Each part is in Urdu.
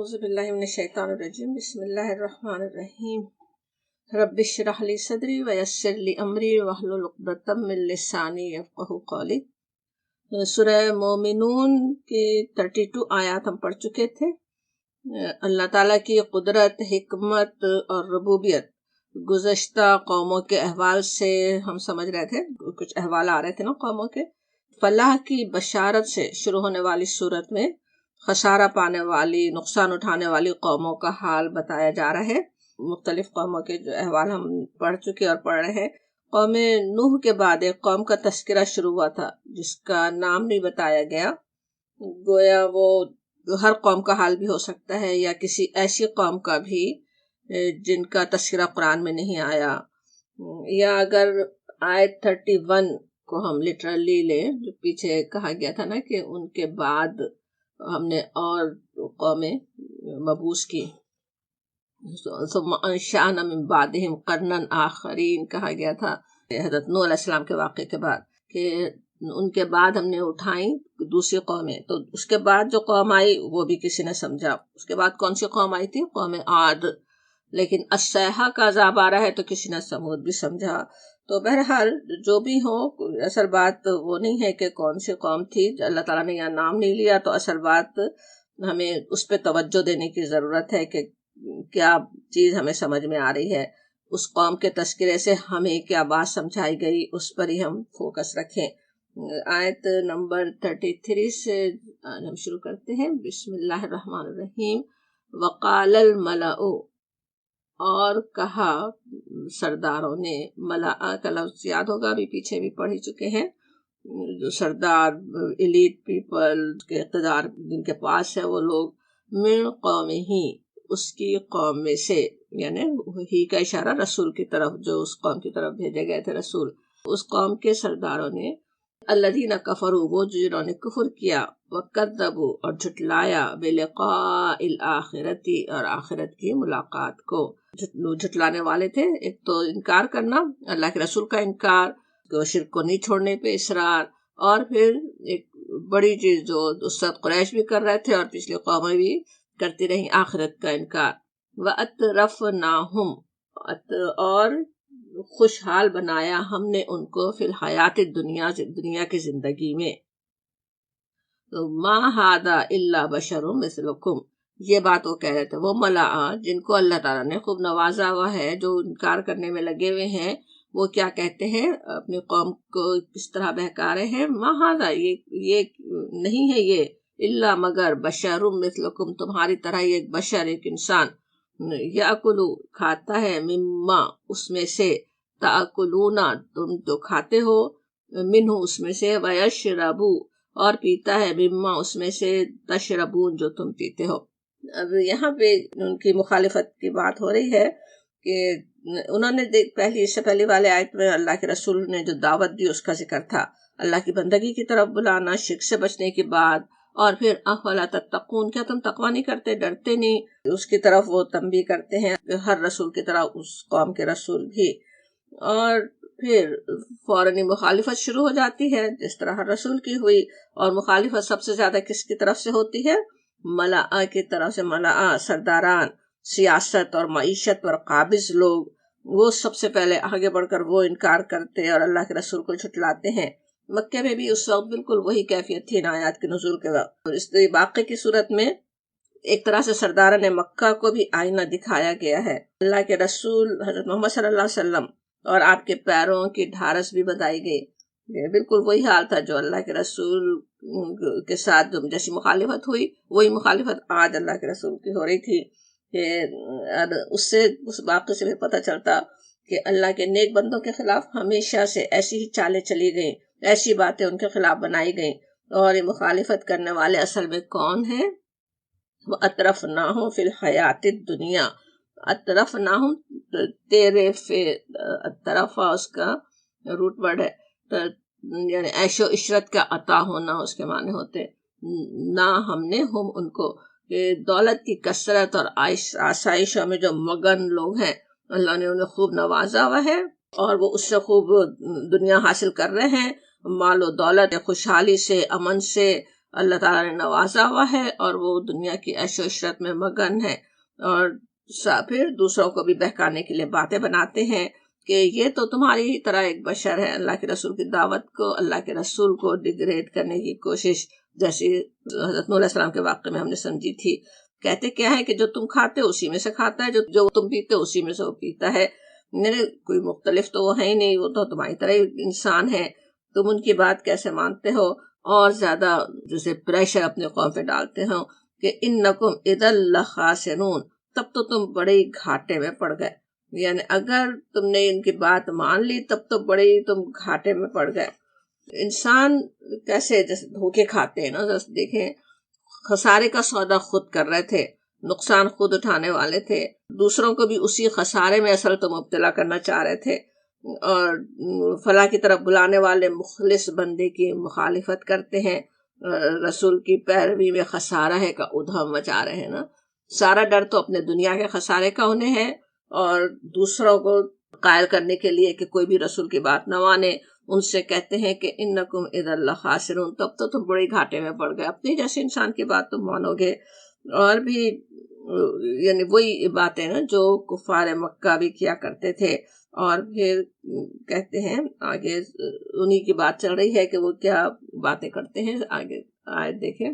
اعوذ باللہ من الشیطان الرجیم بسم اللہ الرحمن الرحیم رب اشرح لی صدری ویسر لی امری واحلل عقدۃ من لسانی یفقہوا قولی۔ سورہ مومنون کی 32 آیات ہم پڑھ چکے تھے۔ اللہ تعالیٰ کی قدرت، حکمت اور ربوبیت گزشتہ قوموں کے احوال سے ہم سمجھ رہے تھے، کچھ احوال آ رہے تھے نا قوموں کے۔ فلاح کی بشارت سے شروع ہونے والی صورت میں خسارہ پانے والی، نقصان اٹھانے والی قوموں کا حال بتایا جا رہا ہے۔ مختلف قوموں کے جو احوال ہم پڑھ چکے اور پڑھ رہے ہیں۔ قوم نوح کے بعد ایک قوم کا تذکرہ شروع ہوا تھا جس کا نام نہیں بتایا گیا، گویا وہ ہر قوم کا حال بھی ہو سکتا ہے یا کسی ایسی قوم کا بھی جن کا تذکرہ قرآن میں نہیں آیا، یا اگر آیت 31 کو ہم لٹرلی لیں، جو پیچھے کہا گیا تھا نا کہ ان کے بعد ہم نے اور قومیں مبعوث کی، ثم انشأنا من بعدہم قرنا آخرین کہا گیا تھا حضرت نوح علیہ السلام کے واقعے کے بعد، کہ ان کے بعد ہم نے اٹھائیں دوسری قومیں۔ تو اس کے بعد جو قوم آئی وہ بھی کسی نے سمجھا۔ اس کے بعد کون سی قوم آئی تھی؟ قوم عاد۔ لیکن الصیحہ کا عذاب آ رہا ہے تو کسی نے سمود بھی سمجھا۔ تو بہرحال جو بھی ہو، اصل بات وہ نہیں ہے کہ کون سی قوم تھی، اللہ تعالیٰ نے یہاں نام نہیں لیا، تو اصل بات ہمیں اس پہ توجہ دینے کی ضرورت ہے کہ کیا چیز ہمیں سمجھ میں آ رہی ہے، اس قوم کے تذکرے سے ہمیں کیا بات سمجھائی گئی، اس پر ہی ہم فوکس رکھیں۔ آیت نمبر 33 سے ہم شروع کرتے ہیں۔ بسم اللہ الرحمن الرحیم۔ وقال الملأ، اور کہا سرداروں نے، ملأ کا لفظ یاد ہوگا، ابھی پیچھے بھی پڑھ ہی چکے ہیں، جو سردار، ایلیٹ پیپل کے اقتدار جن کے پاس ہے، وہ لوگ من قوم ہی، اس کی قوم میں سے، یعنی ہی کا اشارہ رسول کی طرف، جو اس قوم کی طرف بھیجے گئے تھے رسول، اس قوم کے سرداروں نے، الذین کفروا، وہ جنہوں نے کفر کیا، وکذبوا، اور جھٹلایا، بلقاء الآخرۃ، اور آخرت کی ملاقات کو۔ جھٹلانے والے تھے، ایک تو انکار کرنا، اللہ کے رسول کا انکار، شرک کو نہیں چھوڑنے پہ اصرار، اور پھر ایک بڑی چیز جو اس وقت قریش بھی کر رہے تھے اور پچھلی قومیں بھی کرتی رہیں، آخرت کا انکار۔ وَأَتْرَفْنَاهُمْ، اور خوشحال بنایا ہم نے ان کو، فی الحیات الدنیا، دنیا کی زندگی میں۔ مَا هَذَا إِلَّا بَشَرٌ مِثْلُكُمْ، یہ بات وہ کہہ رہے تھے، وہ ملأ جن کو اللہ تعالیٰ نے خوب نوازا ہوا ہے، جو انکار کرنے میں لگے ہوئے ہیں، وہ کیا کہتے ہیں، اپنی قوم کو کس طرح بہکا رہے ہیں، مَا هَذَا، یہ نہیں ہے یہ، الا مگر، بشر مثلکم، تمہاری طرح ہی ایک بشر، ایک انسان، یاکلو، کھاتا ہے، مما، اس میں سے، تاکلون، تم جو کھاتے ہو، منہ، اس میں سے، ویشربو، اور پیتا ہے، مما، اس میں سے، تشربون، جو تم پیتے ہو۔ اب یہاں پہ ان کی مخالفت کی بات ہو رہی ہے کہ انہوں نے اس سے پہلی والے آیت میں اللہ کے رسول نے جو دعوت دی اس کا ذکر تھا، اللہ کی بندگی کی طرف بلانا، شرک سے بچنے کی بات، اور پھر افلا تتقون، کیا تم تقوی نہیں کرتے، ڈرتے نہیں، اس کی طرف وہ تنبیہ کرتے ہیں، ہر رسول کی طرح اس قوم کے رسول بھی۔ اور پھر فوراً مخالفت شروع ہو جاتی ہے، جس طرح ہر رسول کی ہوئی، اور مخالفت سب سے زیادہ کس کی طرف سے ہوتی ہے؟ ملأ کی طرف سے۔ ملأ سرداران، سیاست اور معیشت پر قابض لوگ، وہ سب سے پہلے آگے بڑھ کر وہ انکار کرتے اور اللہ کے رسول کو جھٹلاتے ہیں۔ مکے میں بھی اس وقت بالکل وہی کیفیت تھی ان آیات کے نزول کے وقت۔ اس واقعے کی صورت میں ایک طرح سے سرداران مکہ کو بھی آئینہ دکھایا گیا ہے۔ اللہ کے رسول حضرت محمد صلی اللہ علیہ وسلم اور آپ کے پیروں کی ڈھارس بھی بتائی گئی۔ یہ بالکل وہی حال تھا جو اللہ کے رسول کے ساتھ جیسی مخالفت ہوئی، وہی مخالفت آج اللہ کے رسول کی ہو رہی تھی۔ اس واقعے سے بھی پتہ چلتا کہ اللہ کے نیک بندوں کے خلاف ہمیشہ سے ایسی ہی چالیں چلی گئیں، ایسی باتیں ان کے خلاف بنائی گئیں، اور یہ مخالفت کرنے والے اصل میں کون ہیں؟ وَأَتْرَفْنَاهُمْ فِي الْحَيَاةِ الدُّنْيَا، اطرفناہم، تیرے طرف اس کا روٹ ورڈ ہے، یعنی عیش و عشرت کا عطا ہونا اس کے معنی ہوتے، نہ ہم نے ہم ان کو، کہ دولت کی کثرت اور آسائشوں میں جو مگن لوگ ہیں، اللہ نے انہیں خوب نوازا ہوا ہے، اور وہ اس سے خوب دنیا حاصل کر رہے ہیں، مال و دولت، خوشحالی سے، امن سے، اللہ تعالیٰ نے نوازا ہوا ہے اور وہ دنیا کی عیش و عشرت میں مگن ہے، اور پھر دوسروں کو بھی بہکانے کے لیے باتیں بناتے ہیں کہ یہ تو تمہاری ہی طرح ایک بشر ہے۔ اللہ کے رسول کی دعوت کو، اللہ کے رسول کو ڈیگریڈ کرنے کی کوشش، جیسی حضرت نوح علیہ السلام کے واقعے میں ہم نے سمجھی تھی۔ کہتے کیا ہے کہ جو تم کھاتے اسی میں سے کھاتا ہے، جو تم پیتے اسی میں سے وہ پیتا ہے، میرے کوئی مختلف تو وہ ہے ہی نہیں، وہ تو تمہاری طرح ہی انسان ہے، تم ان کی بات کیسے مانتے ہو؟ اور زیادہ جیسے پریشر اپنے قوم پہ ڈالتے ہو کہ انکم اذا لخاسرون، تب تو تم بڑے ہی گھاٹے میں پڑ گئے، یعنی اگر تم نے ان کی بات مان لی تب تو بڑے ہی تم گھاٹے میں پڑ گئے۔ انسان کیسے جیسے دھوکے کھاتے ہیں نا، جیسے دیکھیں خسارے کا سودا خود کر رہے تھے، نقصان خود اٹھانے والے تھے، دوسروں کو بھی اسی خسارے میں اصل تو مبتلا کرنا چاہ رہے تھے، اور فلاح کی طرف بلانے والے مخلص بندے کی مخالفت کرتے ہیں، رسول کی پیروی میں خسارہ ہے کا ادھم مچا رہے ہیں نا۔ سارا ڈر تو اپنے دنیا کے خسارے کا انہیں ہے، اور دوسروں کو قائل کرنے کے لیے کہ کوئی بھی رسول کی بات نہ مانے، ان سے کہتے ہیں کہ انکم اذا لخاسرون، تب تو تم بڑے گھاٹے میں پڑ گئے، اپنی جیسے انسان کی بات تم مانو گے۔ اور بھی یعنی وہی باتیں نا جو کفار مکہ بھی کیا کرتے تھے، اور پھر کہتے ہیں آگے انہی کی بات چل رہی ہے کہ وہ کیا باتیں کرتے ہیں۔ آگے آیت دیکھیں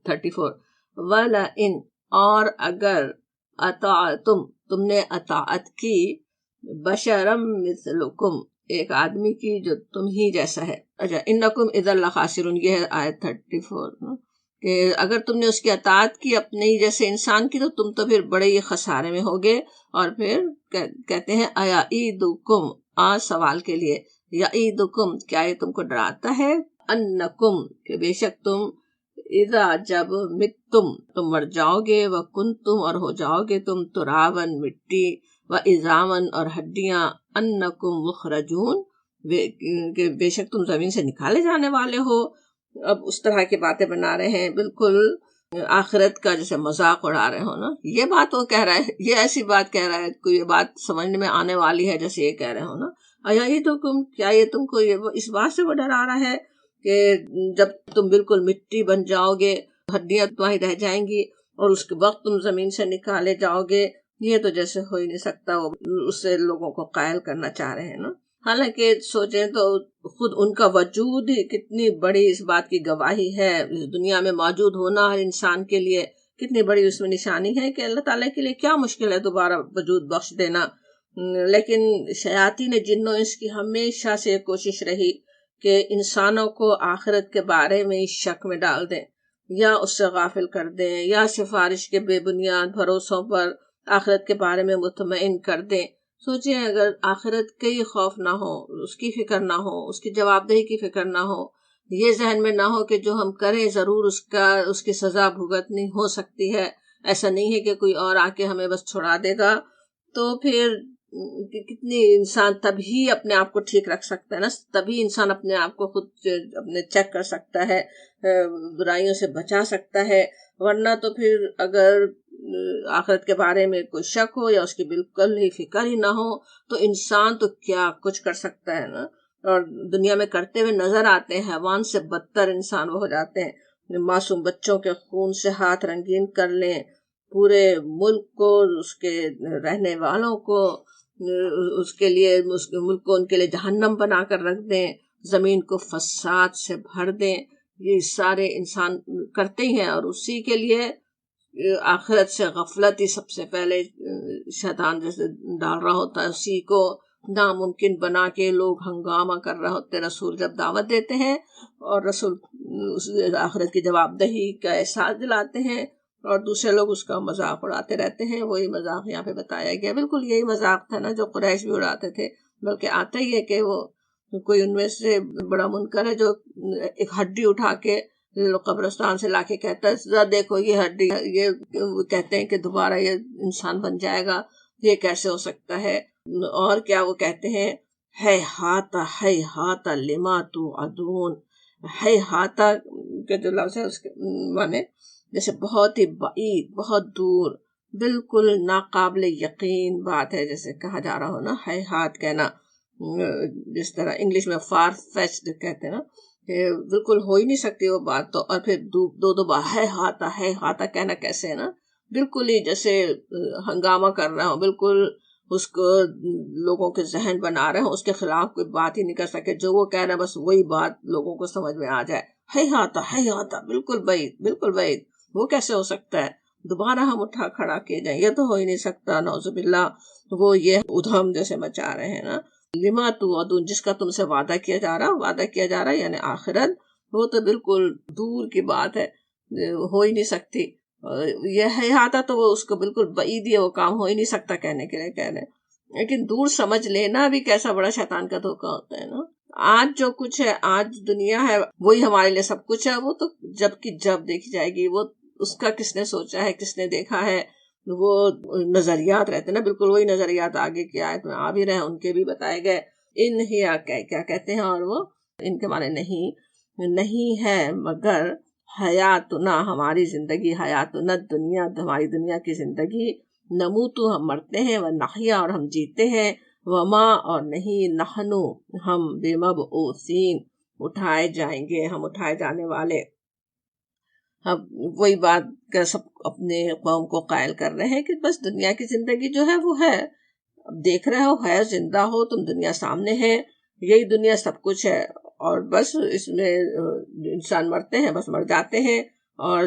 34، وَلَئِنْ، اور اگر تم نے اطاعت کی، بشرم مثلکم، ایک آدمی کی جو تم ہی جیسا ہے۔ اچھا، انکم اذا لخاسرون، یہ ہے آیت 34 کہ اگر تم نے اس کی اطاعت کی اپنے ہی جیسے انسان کی، تو تم تو پھر بڑے ہی خسارے میں ہوگے۔ اور پھر کہتے ہیں ایعدکم، سوال کے لیے، یعیدکم، کیا یہ تم کو ڈراتا ہے؟ انکم، کہ بے شک تم، اذا، جب، متتم، تم مر جاؤ گے، وکنتم، اور ہو جاؤ گے تم، ترابن، مٹی، وعظامن، اور ہڈیاں، انکم مخرجون، کہ بے شک تم زمین سے نکالے جانے والے ہو۔ اب اس طرح کی باتیں بنا رہے ہیں، بالکل آخرت کا جیسے مذاق اڑا رہے ہو نا۔ یہ بات وہ کہہ رہا ہے، یہ ایسی بات کہہ رہا ہے، کوئی یہ بات سمجھنے میں آنے والی ہے جیسے یہ کہہ رہے ہو نا۔ ایعدکم، کیا یہ تم کو اس بات سے وہ ڈرا رہا ہے کہ جب تم بالکل مٹی بن جاؤ گے، ہڈیاں تمہاری رہ جائیں گی، اور اس کے وقت تم زمین سے نکالے جاؤ گے، یہ تو جیسے ہو ہی نہیں سکتا۔ وہ اس سے لوگوں کو قائل کرنا چاہ رہے ہیں نا۔ حالانکہ سوچیں تو خود ان کا وجود ہی کتنی بڑی اس بات کی گواہی ہے، اس دنیا میں موجود ہونا ہر انسان کے لیے کتنی بڑی اس میں نشانی ہے کہ اللہ تعالیٰ کے لیے کیا مشکل ہے دوبارہ وجود بخش دینا۔ لیکن شیاطین جن و انس کی ہمیشہ سے کوشش رہی کہ انسانوں کو آخرت کے بارے میں شک میں ڈال دیں، یا اس سے غافل کر دیں، یا سفارش کے بے بنیاد بھروسوں پر آخرت کے بارے میں مطمئن کر دیں۔ سوچیں اگر آخرت کا ہی خوف نہ ہو، اس کی فکر نہ ہو، اس کی جواب دہی کی فکر نہ ہو، یہ ذہن میں نہ ہو کہ جو ہم کریں ضرور اس کی سزا بھگتنی ہو سکتی ہے، ایسا نہیں ہے کہ کوئی اور آ کے ہمیں بس چھڑا دے گا، تو پھر کتنی انسان تبھی اپنے آپ کو ٹھیک رکھ سکتا ہے نا، تبھی انسان اپنے آپ کو خود اپنے چیک کر سکتا ہے، برائیوں سے بچا سکتا ہے۔ ورنہ تو پھر اگر آخرت کے بارے میں کوئی شک ہو یا اس کی بالکل ہی فکر ہی نہ ہو، تو انسان تو کیا کچھ کر سکتا ہے نا۔ اور دنیا میں کرتے ہوئے نظر آتے ہیں، حیوان سے بدتر انسان وہ ہو جاتے ہیں، معصوم بچوں کے خون سے ہاتھ رنگین کر لیں، پورے ملک کو، اس کے رہنے والوں کو، اس کے لیے، اس کے ملک کو ان کے لیے جہنم بنا کر رکھ دیں، زمین کو فساد سے بھر دیں، یہ سارے انسان کرتے ہی ہیں۔ اور اسی کے لیے آخرت سے غفلت ہی سب سے پہلے شیطان جیسے ڈال رہا ہوتا ہے، اسی کو ناممکن بنا کے لوگ ہنگامہ کر رہے ہوتے، رسول جب دعوت دیتے ہیں اور رسول آخرت کی جواب دہی کا احساس دلاتے ہیں، اور دوسرے لوگ اس کا مذاق اڑاتے رہتے ہیں۔ وہی مذاق یہاں پہ بتایا گیا، بالکل یہی مذاق تھا نا جو قریش بھی اڑاتے تھے، بلکہ آتا ہی ہے کہ وہ کوئی ان میں سے بڑا منکر ہے جو ایک ہڈی اٹھا کے قبرستان سے لا کے کہتا ہے ذرا دیکھو یہ ہڈی، یہ کہتے ہیں کہ دوبارہ یہ انسان بن جائے گا، یہ کیسے ہو سکتا ہے؟ اور کیا وہ کہتے ہیں ہے ہاتھ لما توعدون، ہے ہاتھ کے جو لفظ ہے اس کے معنی جیسے بہت ہی بعید، بہت دور، بالکل ناقابل یقین بات ہے، جیسے کہا جا رہا ہو نا، ہے ہاتھ کہنا، جس طرح انگلش میں فار فیچڈ کہتے ہیں نا، کہ بالکل ہو ہی نہیں سکتی وہ بات. تو اور پھر دو بار ہے ہاتا کہنا کیسے ہے نا، بالکل ہی جیسے ہنگامہ کر رہا ہوں، بالکل اس کو لوگوں کے ذہن بنا رہے ہوں، اس کے خلاف کوئی بات ہی نہیں کر سکے، جو وہ کہہ رہے ہیں بس وہی بات لوگوں کو سمجھ میں آ جائے. ہے ہاتا بالکل بعید. وہ کیسے ہو سکتا ہے؟ دوبارہ ہم اٹھا کھڑا کیے جائیں، یہ تو ہو ہی نہیں سکتا. نعوذ باللہ. وہ یہ ادھم جیسے مچا رہے ہیں نا. لما توعدون، جس کا تم سے وعدہ کیا جا رہا یعنی آخرت، وہ تو بالکل دور کی بات ہے، ہو ہی نہیں سکتی. یہ ہے ہاتا تو وہ اس کو بالکل بعید ہی، وہ کام ہو ہی نہیں سکتا کہنے کے لیے کہہ رہے. لیکن دور سمجھ لینا بھی کیسا بڑا شیطان کا دھوکہ ہوتا ہے نا. آج جو کچھ ہے، آج دنیا ہے، وہی ہمارے لیے سب کچھ ہے. وہ تو جب دیکھی جائے گی، وہ اس کا کس نے سوچا ہے، کس نے دیکھا ہے. وہ نظریات رہتے نا، بالکل وہی نظریات آگے کی آیت میں آ بھی رہے ہیں، ان کے بھی بتائے گئے. ان ہی کیا کہتے ہیں، اور وہ ان کے معنی نہیں ہے مگر حیاتنا، ہماری زندگی، حیاتنا دنیا، ہماری دنیا کی زندگی، نموتو ہم مرتے ہیں، ونحیا اور ہم جیتے ہیں، وما اور نہیں، نحنو ہم، بمبعوثین اٹھائے جائیں گے، ہم اٹھائے جانے والے. اب وہی بات کا سب اپنے قوم کو قائل کر رہے ہیں کہ بس دنیا کی زندگی جو ہے وہ ہے، اب دیکھ رہے ہو، ہے، زندہ ہو تم، دنیا سامنے ہے، یہی دنیا سب کچھ ہے. اور بس اس میں انسان مرتے ہیں، بس مر جاتے ہیں، اور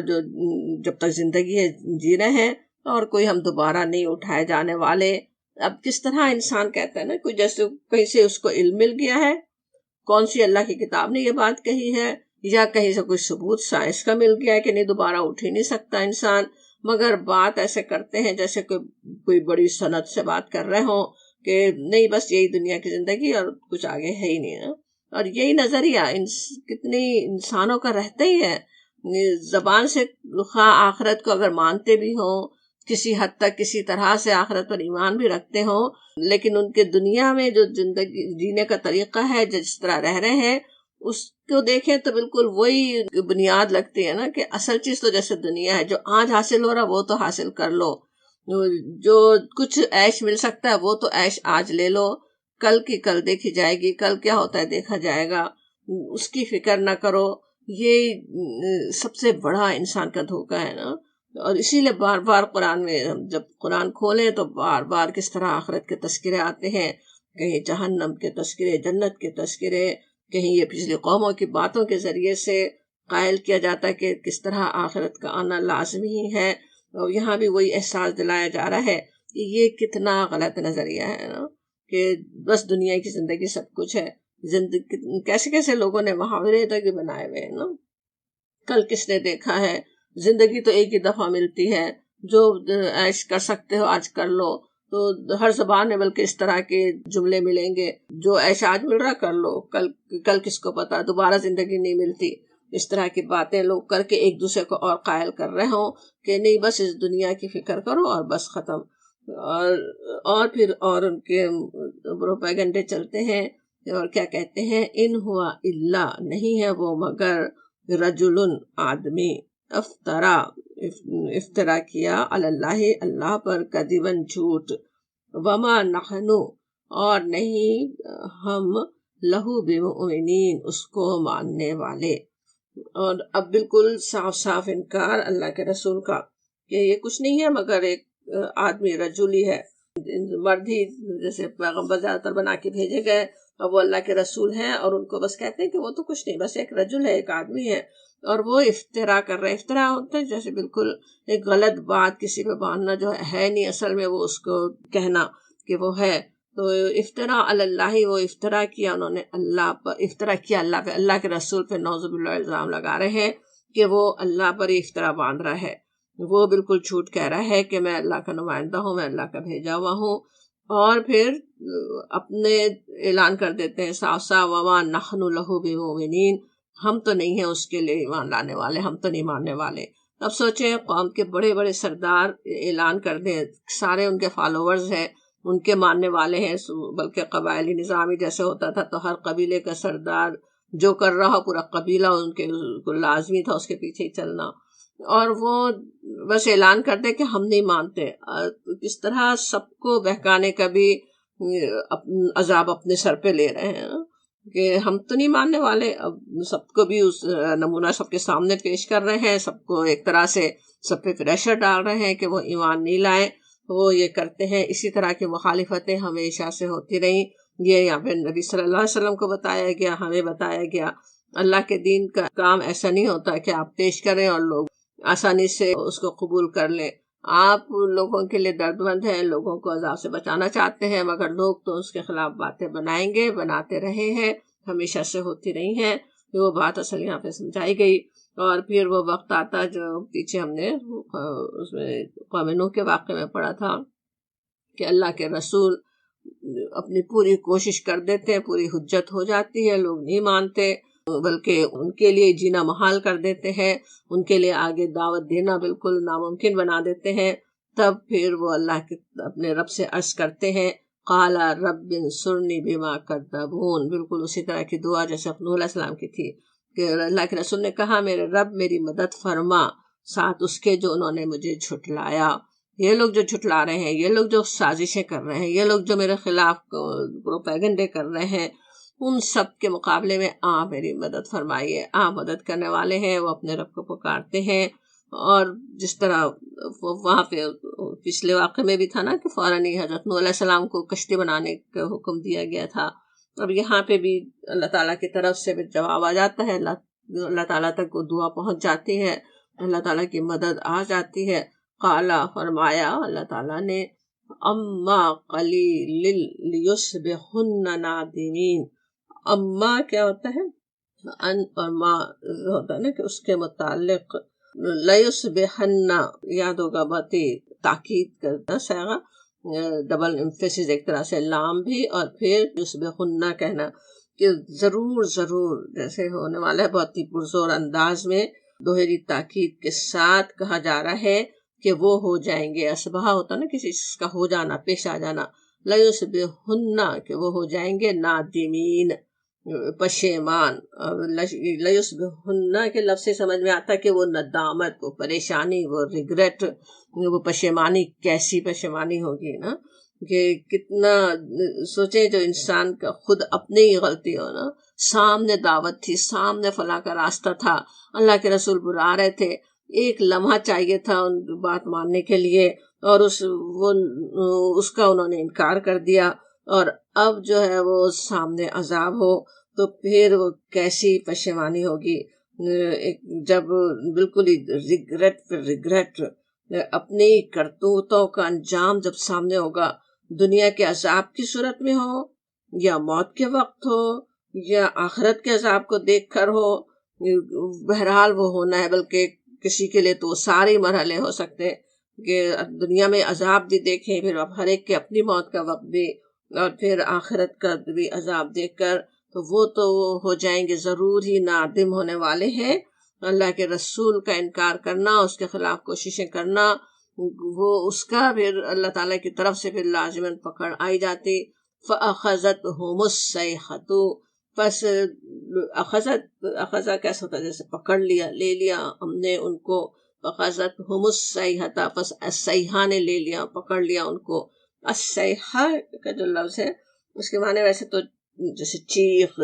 جب تک زندگی ہے جی رہے ہیں، اور کوئی ہم دوبارہ نہیں اٹھائے جانے والے. اب کس طرح انسان کہتا ہے نا، کوئی جیسے کہیں سے اس کو علم مل گیا ہے، کون سی اللہ کی کتاب نے یہ بات کہی ہے، یا کہیں سے کوئی ثبوت سائنس کا مل گیا ہے کہ نہیں دوبارہ اٹھ ہی نہیں سکتا انسان، مگر بات ایسے کرتے ہیں جیسے کوئی بڑی صنعت سے بات کر رہے ہوں کہ نہیں بس یہی دنیا کی زندگی اور کچھ آگے ہے ہی نہیں. اور یہی نظریہ کتنی انسانوں کا رہتا ہی ہے. زبان سے خواہ آخرت کو اگر مانتے بھی ہوں، کسی حد تک کسی طرح سے آخرت پر ایمان بھی رکھتے ہوں، لیکن ان کے دنیا میں جو زندگی جینے کا طریقہ ہے، جس طرح رہ رہے ہیں، اس کو دیکھیں تو بالکل وہی بنیاد لگتی ہے نا، کہ اصل چیز تو جیسے دنیا ہے، جو آج حاصل ہو رہا وہ تو حاصل کر لو، جو کچھ عیش مل سکتا ہے وہ تو عیش آج لے لو، کل کی کل دیکھی جائے گی، کل کیا ہوتا ہے دیکھا جائے گا، اس کی فکر نہ کرو. یہ سب سے بڑا انسان کا دھوکہ ہے نا. اور اسی لیے بار بار قرآن میں جب قرآن کھولیں تو بار بار کس طرح آخرت کے تذکرے آتے ہیں، کہیں جہنم کے تذکرے، جنت کے تذکرے، کہیں یہ پچھلی قوموں کی باتوں کے ذریعے سے قائل کیا جاتا ہے کہ کس طرح آخرت کا آنا لازمی ہے. اور یہاں بھی وہی احساس دلایا جا رہا ہے کہ یہ کتنا غلط نظریہ ہے نا، کہ بس دنیا کی زندگی سب کچھ ہے. کیسے لوگوں نے محاورے تک بنائے ہوئے ہیں نا. کل کس نے دیکھا ہے، زندگی تو ایک ہی دفعہ ملتی ہے، جو عیش کر سکتے ہو آج کر لو. تو ہر زبان میں بلکہ اس طرح کے جملے ملیں گے، جو عیش آج مل رہا کر لو، کل کس کو پتا، دوبارہ زندگی نہیں ملتی. اس طرح کی باتیں لوگ کر کے ایک دوسرے کو اور قائل کر رہے ہوں کہ نہیں بس اس دنیا کی فکر کرو اور بس ختم. اور پھر ان کے پروپیگنڈے چلتے ہیں، اور کیا کہتے ہیں، ان ہوا الا، نہیں ہے وہ مگر رجل، آدمی، افطرا کیا اللہ، اللہ پر، کذبن، جھوٹ، وما نحنو اور نہیں ہم، لہو بمؤمنین اس کو ماننے والے. اور اب بالکل صاف صاف انکار اللہ کے رسول کا کہ یہ کچھ نہیں ہے مگر ایک آدمی، رجل ہی ہے، مرد ہی، جیسے پیغمبر زیادہ تر بنا کے بھیجے گئے اور وہ اللہ کے رسول ہیں، اور ان کو بس کہتے ہیں کہ وہ تو کچھ نہیں، بس ایک رجل ہے، ایک آدمی ہے. اور وہ افترا کر رہے، افترا ہوتا ہے جیسے بالکل ایک غلط بات کسی پہ باندھنا، جو ہے نہیں اصل میں، وہ اس کو کہنا کہ وہ ہے. تو افطرا اللہ، وہ افطرا کیا انہوں نے اللہ پر، افطرا کیا اللہ پہ، اللہ کے رسول پہ نعوذ باللہ الزام لگا رہے ہیں کہ وہ اللہ پر ہی افطرا باندھ رہا ہے، وہ بالکل جھوٹ کہہ رہا ہے کہ میں اللہ کا نمائندہ ہوں، میں اللہ کا بھیجا ہوا ہوں. اور پھر اپنے اعلان کر دیتے ہیں صاف صاف، وما نحن لہ بمؤمنین، ہم تو نہیں ہیں اس کے لیے ایمان لانے والے، ہم تو نہیں ماننے والے. اب سوچیں قوم کے بڑے بڑے سردار اعلان کر دیں، سارے ان کے فالوورز ہیں، ان کے ماننے والے ہیں، بلکہ قبائلی نظامی جیسے ہوتا تھا تو ہر قبیلے کا سردار جو کر رہا پورا قبیلہ ان کے لازمی تھا اس کے پیچھے چلنا، اور وہ بس اعلان کر دے کہ ہم نہیں مانتے. کس طرح سب کو بہکانے کا بھی عذاب اپنے سر پہ لے رہے ہیں. کہ ہم تو نہیں ماننے والے. اب سب کو بھی اس نمونہ سب کے سامنے پیش کر رہے ہیں، سب کو ایک طرح سے سب پہ پریشر ڈال رہے ہیں کہ وہ ایمان نہیں لائیں، وہ یہ کرتے ہیں. اسی طرح کی مخالفتیں ہمیشہ سے ہوتی رہیں. یہ یہاں پہ نبی صلی اللہ علیہ وسلم کو بتایا گیا، ہمیں بتایا گیا. اللہ کے دین کا کام ایسا نہیں ہوتا کہ آپ پیش کریں اور لوگ آسانی سے اس کو قبول کر لیں. آپ لوگوں کے لیے درد مند ہیں، لوگوں کو عذاب سے بچانا چاہتے ہیں، مگر لوگ تو اس کے خلاف باتیں بنائیں گے، بناتے رہے ہیں، ہمیشہ سے ہوتی رہی ہیں. وہ بات اصل یہاں پہ سمجھائی گئی. اور پھر وہ وقت آتا جو پیچھے ہم نے اس میں قوم نوح کے واقعے میں پڑھا تھا کہ اللہ کے رسول اپنی پوری کوشش کر دیتے ہیں، پوری حجت ہو جاتی ہے، لوگ نہیں مانتے، بلکہ ان کے لیے جینا محال کر دیتے ہیں، ان کے لیے آگے دعوت دینا بالکل ناممکن بنا دیتے ہیں. تب پھر وہ اللہ کے اپنے رب سے عرض کرتے ہیں، قال رب انصرنی بما کذبون. بالکل اسی طرح کی دعا جیسے نوح علیہ السلام کی تھی کہ اللہ کے رسول نے کہا میرے رب میری مدد فرما ساتھ اس کے جو انہوں نے مجھے جھٹلایا. یہ لوگ جو جھٹلا رہے ہیں، یہ لوگ جو سازشیں کر رہے ہیں، یہ لوگ جو میرے خلاف پروپیگنڈے کر رہے ہیں، ان سب کے مقابلے میں میری مدد فرمائیے. مدد کرنے والے ہیں، وہ اپنے رب کو پکارتے ہیں. اور جس طرح وہاں پہ پچھلے واقعے میں بھی تھا نا کہ فوراً ہی حضرت نوح علیہ السلام کو کشتی بنانے کا حکم دیا گیا تھا. اب یہاں پہ بھی اللہ تعالیٰ کی طرف سے بھی جواب آ جاتا ہے، اللہ تعالیٰ تک وہ دعا پہنچ جاتی ہے، اللہ تعالیٰ کی مدد آ جاتی ہے. قالا فرمایا اللہ تعالیٰ نے، اما قلیل لیصبحن نادمین. اما کیا ہوتا ہے؟ ان اور ما ہوتا ہے نا کہ اس کے متعلق. لیصبحن یاد ہوگا بہت ہی تاکید کرتا سیغا، ڈبل ایمفیسس ایک طرح سے لام بھی، اور پھر یصبحن کہنا کہ ضرور ضرور جیسے ہونے والا ہے، بہت ہی پرزور انداز میں دوہری تاکید کے ساتھ کہا جا رہا ہے کہ وہ ہو جائیں گے. اصبح ہوتا نا کسی چیز کا ہو جانا، پیش آ جانا. لیصبحن کہ وہ ہو جائیں گے نادمین، پشیمان. لیصبحن کے لفظ سے سمجھ میں آتا کہ وہ ندامت، وہ پریشانی، وہ ریگریٹ، وہ پشیمانی. کیسی پشیمانی ہوگی نا، کہ کتنا سوچیں جو انسان کا خود اپنی ہی غلطی ہو نا. سامنے دعوت تھی، سامنے فلاں کا راستہ تھا، اللہ کے رسول بلا رہے تھے، ایک لمحہ چاہیے تھا ان بات ماننے کے لیے، اور اس کا انہوں نے انکار کر دیا. اور اب جو ہے وہ سامنے عذاب ہو تو پھر وہ کیسی پشیمانی ہوگی. جب بالکل ہی ریگریٹ پہ ریگریٹ، اپنی کرتوتوں کا انجام جب سامنے ہوگا، دنیا کے عذاب کی صورت میں ہو یا موت کے وقت ہو یا آخرت کے عذاب کو دیکھ کر ہو، بہرحال وہ ہونا ہے. بلکہ کسی کے لیے تو وہ سارے مرحلے ہو سکتے کہ دنیا میں عذاب بھی دیکھیں، پھر اب ہر ایک کے اپنی موت کا وقت بھی، اور پھر آخرت کا بھی عذاب دیکھ کر تو وہ ہو جائیں گے ضرور ہی نادم ہونے والے ہیں. اللہ کے رسول کا انکار کرنا، اس کے خلاف کوششیں کرنا، وہ اس کا پھر اللہ تعالیٰ کی طرف سے پھر لازماً پکڑ آئی جاتی. فَأَخَذَتْهُمُ الصَّيْحَةُ، پس اخذہ کیسا ہوتا ہے؟ جیسے پکڑ لیا، لے لیا ہم نے ان کو. فَأَخَذَتْهُمُ الصَّيْحَةُ، پس الصیحہ نے لے لیا، پکڑ لیا ان کو. الصیحہ کا جو لفظ ہے اس کے معنی ویسے تو جیسے چیخ،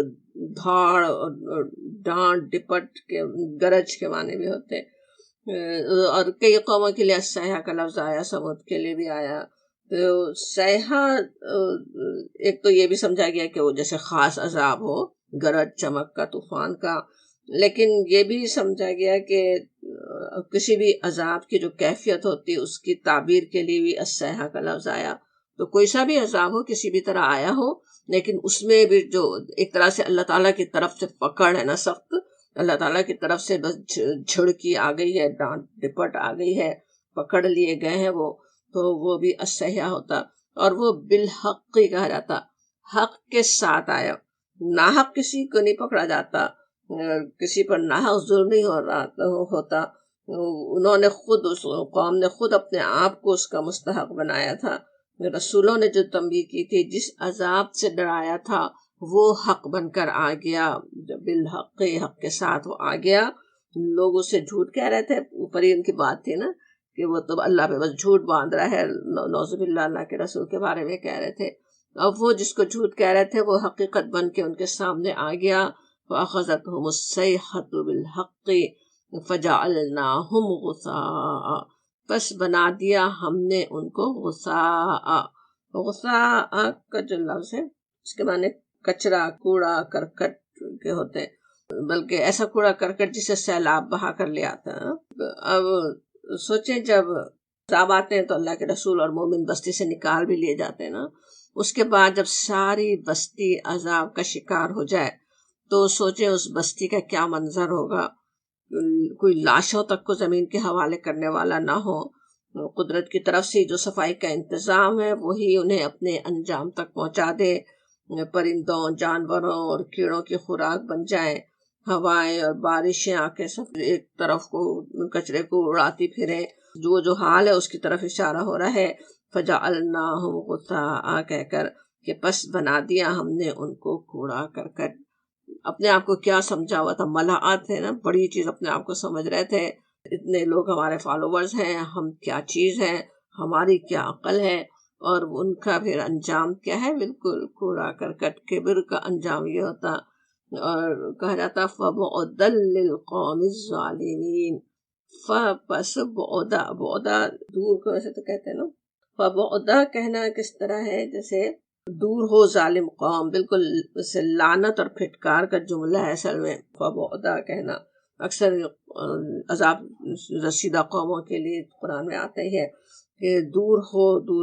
دھاڑ اور ڈانٹ ڈپٹ کے گرج کے معنی بھی ہوتے ہیں. اور کئی قوموں کے لیے الصیحہ کا لفظ آیا، سمود کے لیے بھی آیا. تو صیحہ ایک تو یہ بھی سمجھا گیا کہ وہ جیسے خاص عذاب ہو، گرج چمک کا، طوفان کا. لیکن یہ بھی سمجھا گیا کہ کسی بھی عذاب کی جو کیفیت ہوتی ہے اس کی تعبیر کے لیے بھی الصیحہ کا لفظ آیا. تو کوئی سا بھی عذاب ہو، کسی بھی طرح آیا ہو، لیکن اس میں بھی جو ایک طرح سے اللہ تعالیٰ کی طرف سے پکڑ ہے نا سخت، اللہ تعالیٰ کی طرف سے بس جھڑکی آ گئی ہے، ڈانٹ ڈپٹ آ گئی ہے، پکڑ لیے گئے ہیں وہ، تو وہ بھی الصیحہ ہوتا. اور وہ بالحق ہی کہا جاتا، حق کے ساتھ آیا. ناحق کسی کو نہیں پکڑا جاتا، کسی پر ناحق ظلم نہیں ہوتا. انہوں نے خود، اس قوم نے خود اپنے آپ کو اس کا مستحق بنایا تھا. رسولوں نے جو تنبیہ کی تھی، جس عذاب سے ڈرایا تھا، وہ حق بن کر آ گیا. بالحق، حق کے ساتھ وہ آ گیا. لوگ اسے جھوٹ کہہ رہے تھے، اوپر ہی ان کی بات تھی نا کہ وہ تو اللہ پہ بس جھوٹ باندھ رہا ہے، نعوذ باللہ اللہ کے رسول کے بارے میں کہہ رہے تھے. اب وہ جس کو جھوٹ کہہ رہے تھے وہ حقیقت بن کے ان کے سامنے آ گیا. فَأَخَذَتْهُمُ الصَّيْحَةُ بِالْحَقِّ فَجَعَلْنَاهُمْ غُثَاءً، بس بنا دیا ہم نے ان کو غثاء. غثاء کا جو لفظ ہے اس کے معنی کچرا، کوڑا کرکٹ کے ہوتے ہیں، بلکہ ایسا کوڑا کرکٹ جسے سیلاب بہا کر لے آتا ہے. اب سوچیں جب عذاب آتے ہیں تو اللہ کے رسول اور مومن بستی سے نکال بھی لیے جاتے ہیں نا، اس کے بعد جب ساری بستی عذاب کا شکار ہو جائے تو سوچیں اس بستی کا کیا منظر ہوگا. کوئی لاشوں تک کو زمین کے حوالے کرنے والا نہ ہو. قدرت کی طرف سے جو صفائی کا انتظام ہے وہی انہیں اپنے انجام تک پہنچا دے. پرندوں، جانوروں اور کیڑوں کی خوراک بن جائیں. ہوائیں اور بارشیں آ کے سب ایک طرف کو کچرے کو اڑاتی پھریں. جو حال ہے اس کی طرف اشارہ ہو رہا ہے. فَجَعَلْنَاهُمْ غُثَاءً کہہ کر کہ پس بنا دیا ہم نے ان کو کوڑا کرکٹ. اپنے آپ کو کیا سمجھا ہوا تھا، ملاحات تھے نا، بڑی چیز اپنے آپ کو سمجھ رہے تھے. اتنے لوگ ہمارے فالوورز ہیں، ہم کیا چیز ہیں، ہماری کیا عقل ہے. اور ان کا پھر انجام کیا ہے، بالکل کوڑا کرکٹ. کبر کا انجام یہ ہوتا. اور کہا جاتا فَبُعْدًا لِلْقَوْمِ الظَّالِمِينَ. پس بعدا، بعدا دور کو ایسے تو کہتے ہیں نا. فبعدا کہنا کس طرح ہے جیسے دور ہو ظالم قوم، بالکل جیسے لعنت اور پھٹکار کا جملہ ہے اصل میں. فبعدا کہنا اکثر عذاب رسیدہ قوموں کے لیے قرآن میں آتا ہی ہے کہ دور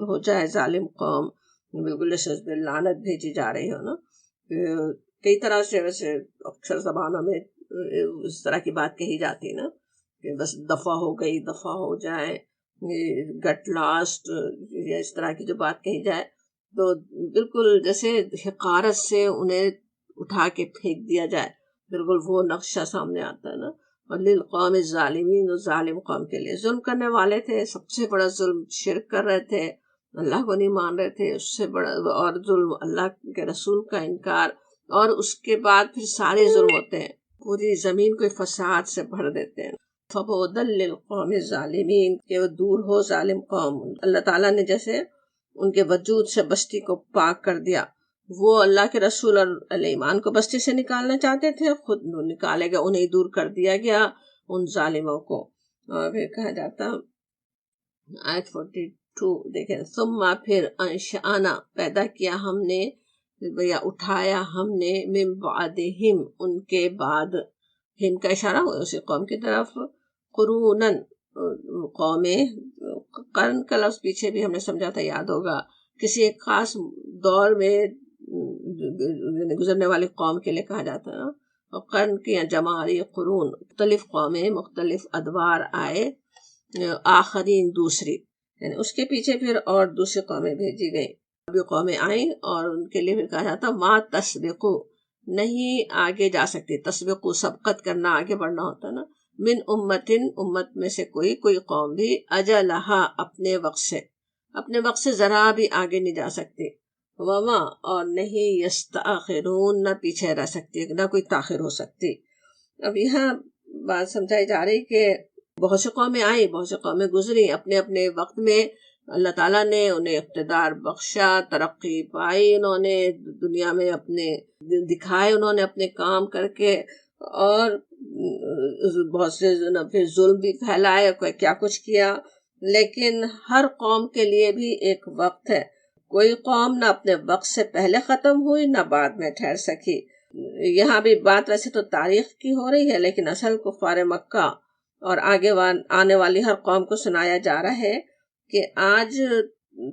ہو جائے ظالم قوم، بالکل جیسے اس پہ لعنت بھیجی جا رہی ہو نا. کئی طرح سے ویسے اکثر زبانوں میں اس طرح کی بات کہی جاتی ہے نا کہ بس دفع ہو گئی، دفع ہو جائے، گٹ لاسٹ، یا اس طرح کی جو بات کہی جائے تو بالکل جیسے حقارت سے انہیں اٹھا کے پھینک دیا جائے، بالکل وہ نقشہ سامنے آتا ہے نا. اور للقوم الظالمین، ظالم قوم کے لیے ظلم کرنے والے تھے. سب سے بڑا ظلم شرک کر رہے تھے، اللہ کو نہیں مان رہے تھے، اس سے بڑا اور ظلم اللہ کے رسول کا انکار. اور اس کے بعد پھر سارے ظلم ہوتے ہیں، پوری زمین کو فساد سے بھر دیتے ہیں. فَبُعْدًا لِلْقَوْمِ الظَّالِمِينَ کہ وہ دور ہو ظالم قوم. اللہ تعالیٰ نے جیسے ان کے وجود سے بستی کو پاک کر دیا، وہ اللہ کے رسول اور ایمان کو بستی سے نکالنا چاہتے تھے، خود نکالے گا، انہیں دور کر دیا گیا ان ظالموں کو. اور پھر کہا جاتا آیت 42 دیکھیں، ثم پھر انشأنا پیدا کیا ہم نے یا اٹھایا ہم نے من بعدہم ان کے بعد، ہم کا اشارہ ہوا اسی قوم کی طرف، قرونن قومیں. قرن کا لفظ پیچھے بھی ہم نے سمجھا تھا، یاد ہوگا، کسی ایک خاص دور میں گزرنے والی قوم کے لیے کہا جاتا ہے نا. اور قرن کی جمع قرون، مختلف قومیں مختلف ادوار آئے، آخرین دوسری، یعنی اس کے پیچھے پھر اور دوسری قومیں بھیجی گئی. ابھی قومیں آئیں اور ان کے لیے پھر کہا جاتا ما تسبقو، نہیں آگے جا سکتی. تسبقو سبقت کرنا، آگے بڑھنا ہوتا ہے نا. من امتن، امت میں سے کوئی قوم بھی، اجلہا اپنے وقت سے ذرا بھی آگے نہیں جا سکتی. وما اور نہیں یستاخرون، نہ پیچھے رہ سکتی، نہ کوئی تاخیر ہو سکتی. اب یہاں بات سمجھائی جا رہی کہ بہت سی قومیں آئیں، بہت سی قومیں گزری، اپنے اپنے وقت میں اللہ تعالیٰ نے انہیں اقتدار بخشا، ترقی پائی، انہوں نے دنیا میں اپنے دکھائے، انہوں نے اپنے کام کر کے، اور بہت سے پھر ظلم بھی پھیلائے، کیا کچھ کیا. لیکن ہر قوم کے لیے بھی ایک وقت ہے. کوئی قوم نہ اپنے وقت سے پہلے ختم ہوئی نہ بعد میں ٹھہر سکی. یہاں بھی بات ویسے تو تاریخ کی ہو رہی ہے، لیکن اصل کفار مکہ اور آگے آنے والی ہر قوم کو سنایا جا رہا ہے کہ آج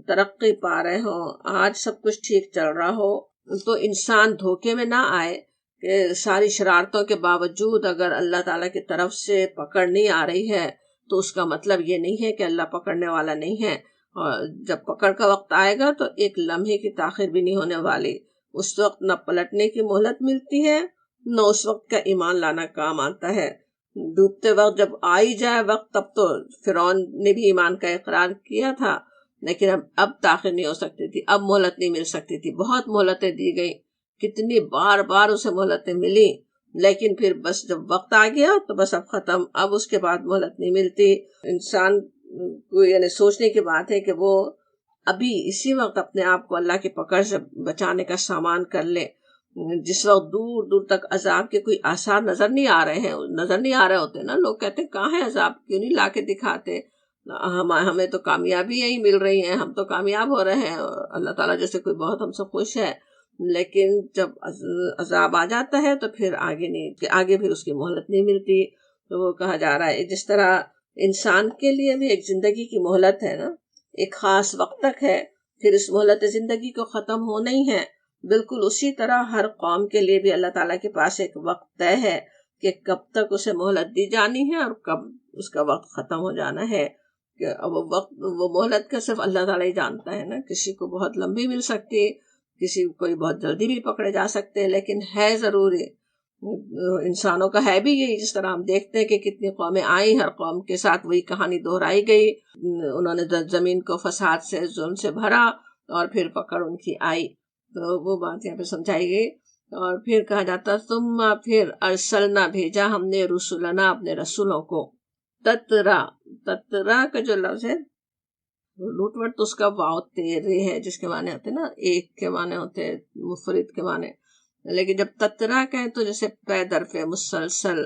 ترقی پا رہے ہوں، آج سب کچھ ٹھیک چل رہا ہو، تو انسان دھوکے میں نہ آئے کہ ساری شرارتوں کے باوجود اگر اللہ تعالیٰ کی طرف سے پکڑ نہیں آ رہی ہے تو اس کا مطلب یہ نہیں ہے کہ اللہ پکڑنے والا نہیں ہے. اور جب پکڑ کا وقت آئے گا تو ایک لمحے کی تاخیر بھی نہیں ہونے والی. اس وقت نہ پلٹنے کی مہلت ملتی ہے، نہ اس وقت کا ایمان لانا کام آتا ہے. ڈوبتے وقت جب آئی جائے وقت، تب تو فرعون نے بھی ایمان کا اقرار کیا تھا، لیکن اب تاخیر نہیں ہو سکتی تھی، اب مہلت نہیں مل سکتی تھی. بہت مہلتیں دی گئی، کتنی بار اسے مہلتیں ملی، لیکن پھر بس جب وقت آ گیا تو بس اب ختم، اب اس کے بعد مہلت نہیں ملتی. انسان کو یعنی سوچنے کی بات ہے کہ وہ ابھی اسی وقت اپنے آپ کو اللہ کی پکڑ سے بچانے کا سامان کر لے. جس وقت دور دور تک عذاب کے کوئی آثار نظر نہیں آ رہے ہوتے نا، لوگ کہتے ہیں کہاں ہے عذاب، کیوں نہیں لا کے دکھاتے، ہمیں تو کامیابی یہی مل رہی ہے، ہم تو کامیاب ہو رہے ہیں، اللہ تعالیٰ جیسے کوئی بہت ہم سے خوش ہے. لیکن جب عذاب آ جاتا ہے تو پھر آگے پھر اس کی مہلت نہیں ملتی. تو وہ کہا جا رہا ہے جس طرح انسان کے لیے بھی ایک زندگی کی مہلت ہے نا، ایک خاص وقت تک ہے، پھر اس مہلت زندگی کو ختم ہونا ہی ہے، بالکل اسی طرح ہر قوم کے لیے بھی اللہ تعالیٰ کے پاس ایک وقت طے ہے کہ کب تک اسے مہلت دی جانی ہے اور کب اس کا وقت ختم ہو جانا ہے. کہ وہ مہلت کا صرف اللہ تعالیٰ ہی جانتا ہے نا. کسی کو بہت لمبی مل سکتی، کسی کو بہت جلدی بھی پکڑے جا سکتے، لیکن ہے ضروری انسانوں کا ہے بھی یہی. جس طرح ہم دیکھتے ہیں کہ کتنی قومیں آئیں، ہر قوم کے ساتھ وہی کہانی دہرائی گئی، انہوں نے زمین کو فساد سے ظلم سے بھرا اور پھر پکڑ ان کی آئی. تو وہ بات یہاں پہ سمجھائی گئی. اور پھر کہا جاتا ثم پھر ارسلنا بھیجا ہم نے رسولنا اپنے رسولوں کو، تترا کا جو لفظ ہے روٹ ورڈ تو اس کا واو تیرے ہے، جس کے معنی ہوتے ہیں نا ایک کے معنی ہوتے ہیں، مفرد کے معنی. لیکن جب تترا کہیں تو جیسے پے درف مسلسل،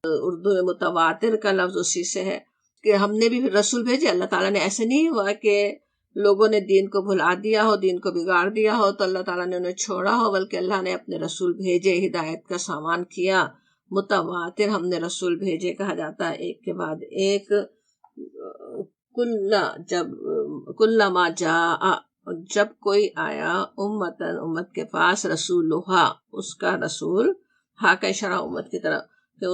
اردو میں متواتر کا لفظ اسی سے ہے کہ ہم نے بھی رسول بھیجے. اللہ تعالیٰ نے ایسے نہیں ہوا کہ لوگوں نے دین کو بھلا دیا ہو، دین کو بگاڑ دیا ہو تو اللہ تعالیٰ نے انہیں چھوڑا ہو، بلکہ اللہ نے اپنے رسول بھیجے، ہدایت کا سامان کیا. متواتر ہم نے رسول بھیجے کہا جاتا ہے ایک کے بعد ایک. کلما جاء، جب کوئی آیا، امت کے پاس، رسولھا اس کا رسول، ہا کا اشارہ امت کی طرف، کہ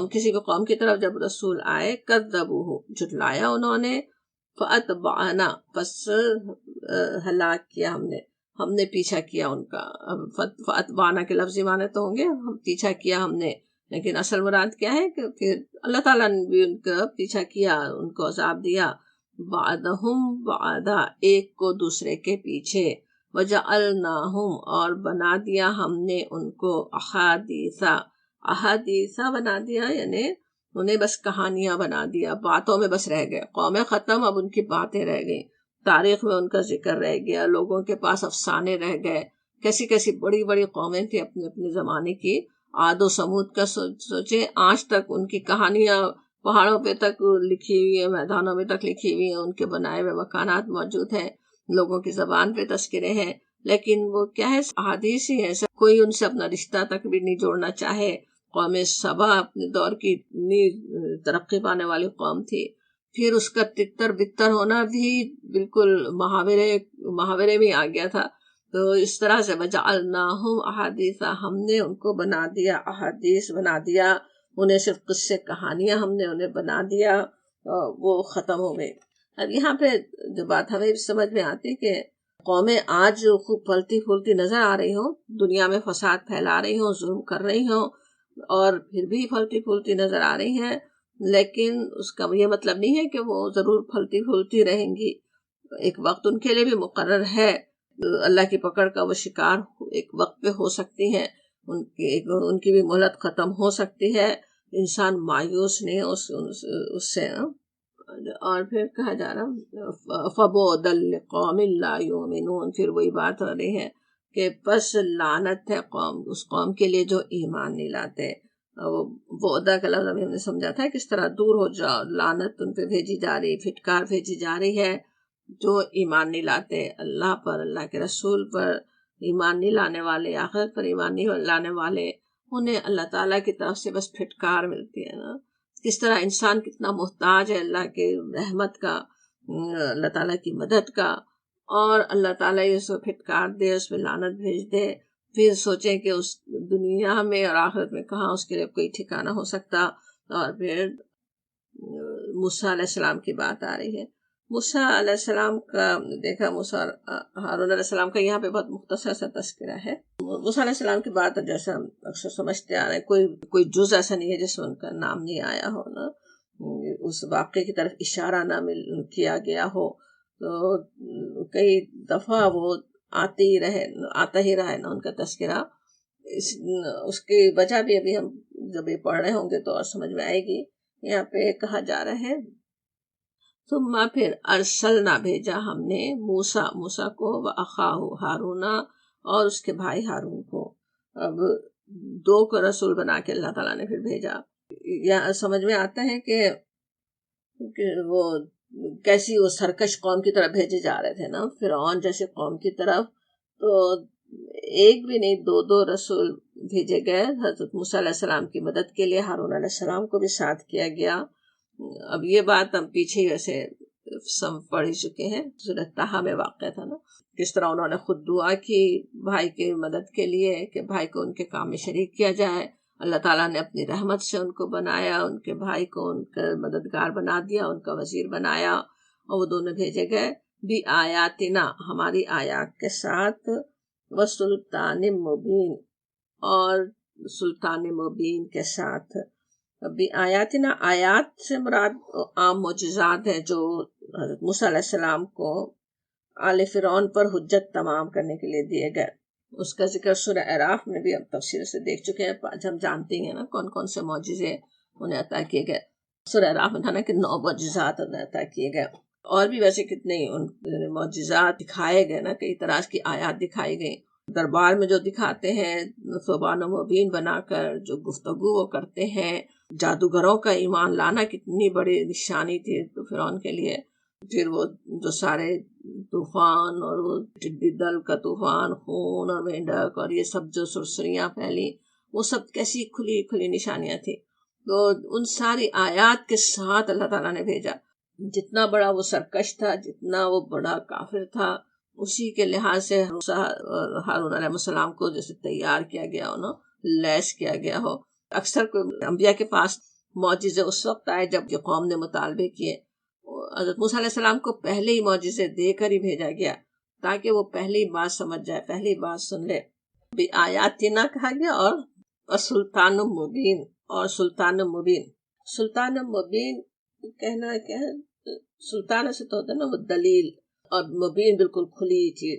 کسی بھی قوم کی طرف جب رسول آئے، کذبوہ جھٹلایا انہوں نے، فاتبعنا پس ہلاک کیا ہم نے پیچھا کیا ان کا. فاتبعنا کے لفظی معنی تو ہوں گے ہم پیچھا کیا ہم نے، لیکن اصل مراد کیا ہے کہ پھر اللہ تعالیٰ نے بھی ان کا پیچھا کیا، ان کو عذاب دیا. بعدہم بعدا، ایک کو دوسرے کے پیچھے. وجعلناہم اور بنا دیا ہم نے ان کو احادیثا بنا دیا، یعنی انہیں بس کہانیاں بنا دیا، باتوں میں بس رہ گئے. قومیں ختم، اب ان کی باتیں رہ گئیں، تاریخ میں ان کا ذکر رہ گیا، لوگوں کے پاس افسانے رہ گئے. کیسی کیسی بڑی بڑی قومیں تھیں اپنے اپنے زمانے کی. عاد و سمود کا سوچے، آج تک ان کی کہانیاں پہاڑوں پہ تک لکھی ہوئی ہیں، میدانوں میں تک لکھی ہوئی ہیں، ان کے بنائے ہوئے مکانات موجود ہیں، لوگوں کی زبان پہ تذکرے ہیں، لیکن وہ کیا ہے، احادیث ہی ہے. کوئی ان سے اپنا رشتہ تک بھی نہیں جوڑنا چاہے. قوم سبا اپنے دور کی اتنی ترقی پانے والی قوم تھی، پھر اس کا تتر بتر ہونا بھی بالکل محاورے میں آ گیا تھا. تو اس طرح سے وجعلناہم احادیثا، ہم نے ان کو بنا دیا، احادیث بنا دیا، انہیں صرف قصے کہانیاں ہم نے انہیں بنا دیا، وہ ختم ہو گئے. اب یہاں پہ جو بات ہمیں سمجھ میں آتی کہ قومیں آج خوب پھلتی پھولتی نظر آ رہی ہوں، دنیا میں فساد پھیلا رہی ہوں، ظلم کر رہی ہوں، اور پھر بھی پھلتی پھولتی نظر آ رہی ہیں، لیکن اس کا یہ مطلب نہیں ہے کہ وہ ضرور پھلتی پھولتی رہیں گی. ایک وقت ان کے لیے بھی مقرر ہے، اللہ کی پکڑ کا وہ شکار ایک وقت پہ ہو سکتی ہیں، ان کی بھی مہلت ختم ہو سکتی ہے. انسان مایوس نہیں اس سے. اور پھر کہا جا رہا فبعدا لقوم لا یؤمنون، پھر وہی بات ہو رہی ہے کہ بس لعنت ہے اس قوم کے لیے جو ایمان نہیں لاتے. بعدا کا لفظ ہم نے سمجھا تھا کس طرح دور ہو جاؤ، لعنت ان پہ بھیجی جا رہی، پھٹکار بھیجی جا رہی ہے جو ایمان نہیں لاتے اللہ پر، اللہ کے رسول پر ایمان نہیں لانے والے، آخرت پر ایمان نہیں لانے والے، انہیں اللہ تعالیٰ کی طرف سے بس پھٹکار ملتی ہے نا. کس طرح انسان کتنا محتاج ہے اللہ کے رحمت کا، اللہ تعالیٰ کی مدد کا، اور اللہ تعالیٰ اس کو پھٹکار دے، اس میں لعنت بھیج دے، پھر سوچیں کہ اس دنیا میں اور آخرت میں کہاں اس کے لیے کوئی ٹھکانہ ہو سکتا. اور پھر موسیٰ علیہ السلام کی بات آ رہی ہے. موسیٰ علیہ السلام کا دیکھا، موسیٰ ہارون علیہ السلام کا یہاں پہ بہت مختصر سا تذکرہ ہے. موسیٰ علیہ السلام کی بات جیسا ہم اکثر سمجھتے آ رہے ہیں، کوئی جز ایسا نہیں ہے جس میں ان کا نام نہیں آیا ہو نا، اس واقعے کی طرف اشارہ نہ کیا گیا ہو. تو کئی دفعہ وہ آتا ہی رہا ہے نا ان کا تذکرہ. اس کی وجہ بھی ابھی ہم جب یہ پڑھ رہے ہوں گے تو اور سمجھ میں آئے گی. یہاں پہ کہا جا رہا ہے ثم پھر ارسلنا بھیجا ہم نے موسیٰ کو و اخاہ ہارونا اور اس کے بھائی ہارون کو. اب دو کو رسول بنا کے اللہ تعالیٰ نے پھر بھیجا. یا سمجھ میں آتا ہے کہ وہ کیسی وہ سرکش قوم کی طرف بھیجے جا رہے تھے نا، فرعون جیسے قوم کی طرف. تو ایک بھی نہیں، دو دو رسول بھیجے گئے حضرت موسیٰ علیہ السلام کی مدد کے لیے. ہارون علیہ السلام کو بھی ساتھ کیا گیا. اب یہ بات ہم پیچھے ہی ویسے پڑھ ہی چکے ہیں، سورۃ طٰہٰ میں واقع تھا نا، کس طرح انہوں نے خود دعا کی بھائی کی مدد کے لیے کہ بھائی کو ان کے کام میں شریک کیا جائے. اللہ تعالیٰ نے اپنی رحمت سے ان کو بنایا، ان کے بھائی کو ان کا مددگار بنا دیا، ان کا وزیر بنایا، اور وہ دونوں بھیجے گئے بھی آیاتنا، ہماری آیات کے ساتھ، وسلطان مبین، اور سلطان مبین کے ساتھ. بھی آیاتنا، آیات سے مراد عام معجزات ہیں جو حضرت موسیٰ علیہ السلام کو آل فرعون پر حجت تمام کرنے کے لیے دیے گئے. اس کا ذکر سورہ اعراف میں بھی ہم تفصیل سے دیکھ چکے ہیں. ہم جانتے ہیں نا کون کون سے معجزے انہیں عطا کیے گئے. سورہ اعراف میں تھا نا کہ 9 معجزات انہیں عطا کیے گئے، اور بھی ویسے کتنے ہی ان معجزات دکھائے گئے نا، کئی طرح کی آیات دکھائی گئی. دربار میں جو دکھاتے ہیں ثعبان و مبین بنا کر جو گفتگو وہ کرتے ہیں، جادوگروں کا ایمان لانا کتنی بڑی نشانی تھی تو فرعون کے لیے. پھر وہ جو سارے طوفان اور وہ ٹڈی دل کا طوفان، خون اور مینڈک اور یہ سب جو سرسریاں پھیلی، وہ سب کیسی کھلی کھلی نشانیاں تھیں. تو ان ساری آیات کے ساتھ اللہ تعالیٰ نے بھیجا. جتنا بڑا وہ سرکش تھا، جتنا وہ بڑا کافر تھا، اسی کے لحاظ سے ہارون علیہ السلام کو جیسے تیار کیا گیا ہو نا، لیس کیا گیا ہو. اکثر کوئی انبیاء کے پاس معجزے اس وقت آئے جب کہ قوم نے مطالبے کیے. حضرت موسیٰ علیہ السلام کو پہلے ہی معجزے دے کر ہی بھیجا گیا تاکہ وہ پہلی بات سمجھ جائے، پہلی بات سن لے. بھی آیاتنا کہا گیا، اور سلطان مبین، اور سلطان مبین. سلطان مبین کہنا کیا ہے، سلطان سے تو ہوتا ہے نا وہ دلیل، اور مبین بالکل کھلی چیز.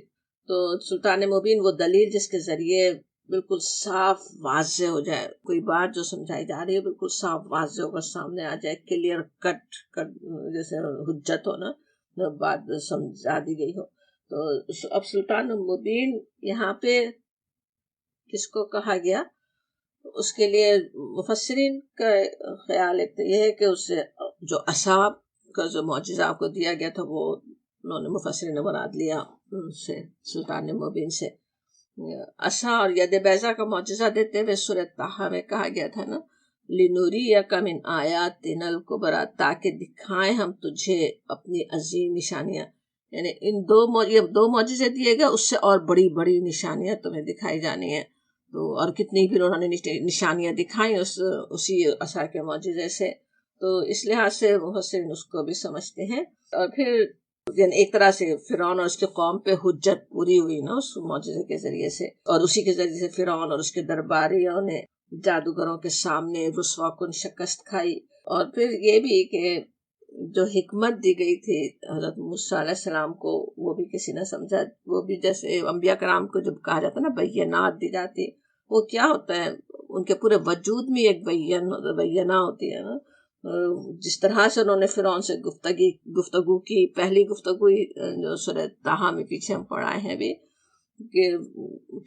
تو سلطان مبین وہ دلیل جس کے ذریعے بالکل صاف واضح ہو جائے، کوئی بات جو سمجھائی جا رہی ہے بالکل صاف واضح ہو کر سامنے آ جائے، کلیئر کٹ جیسے حجت ہو نا، بات سمجھا دی گئی ہو. تو اب سلطان مبین یہاں پہ کس کو کہا گیا، اس کے لیے مفسرین کا خیال ایک تو یہ ہے کہ اس سے جو اصحاب کا جو معجزہ آپ کو دیا گیا تھا وہ انہوں نے مفسرین نے مراد لیا ان سے، سلطان مبین سے. عصا اور ید بیضا کا معجزہ دیتے ہوئے سورہ طٰہٰ میں کہا گیا تھا نا، لِنُرِيَكَ مِنْ آيَاتِنَا الْكُبْرَى، تاکہ دکھائیں ہم تجھے اپنی عظیم نشانیاں. یعنی ان دو معجزے دیے گئے، اس سے اور بڑی بڑی نشانیاں تمہیں دکھائی جانی ہیں. تو اور کتنی پھر انہوں نے نشانیاں دکھائیں اسی عصا کے معجزے سے. تو اس لحاظ سے مفسرین اس کو بھی سمجھتے ہیں. اور پھر یعنی ایک طرح سے فرعون اور اس کے قوم پہ حجت پوری ہوئی نا اس معجزے کے ذریعے سے، اور اسی کے ذریعے سے فرعون اور اس کے درباریوں نے جادوگروں کے سامنے رسوا کن شکست کھائی. اور پھر یہ بھی کہ جو حکمت دی گئی تھی حضرت موسیٰ علیہ السلام کو، وہ بھی کسی نے سمجھا. وہ بھی جیسے انبیاء کرام کو جب کہا جاتا ہے نا بینات دی جاتی، وہ کیا ہوتا ہے، ان کے پورے وجود میں ایک بینہ ہوتی ہے نا. جس طرح سے انہوں نے فرعون سے گفتگو کی، پہلی گفتگو جو سورہ طٰہٰ میں پیچھے ہم پڑھائے ہیں بھی، کہ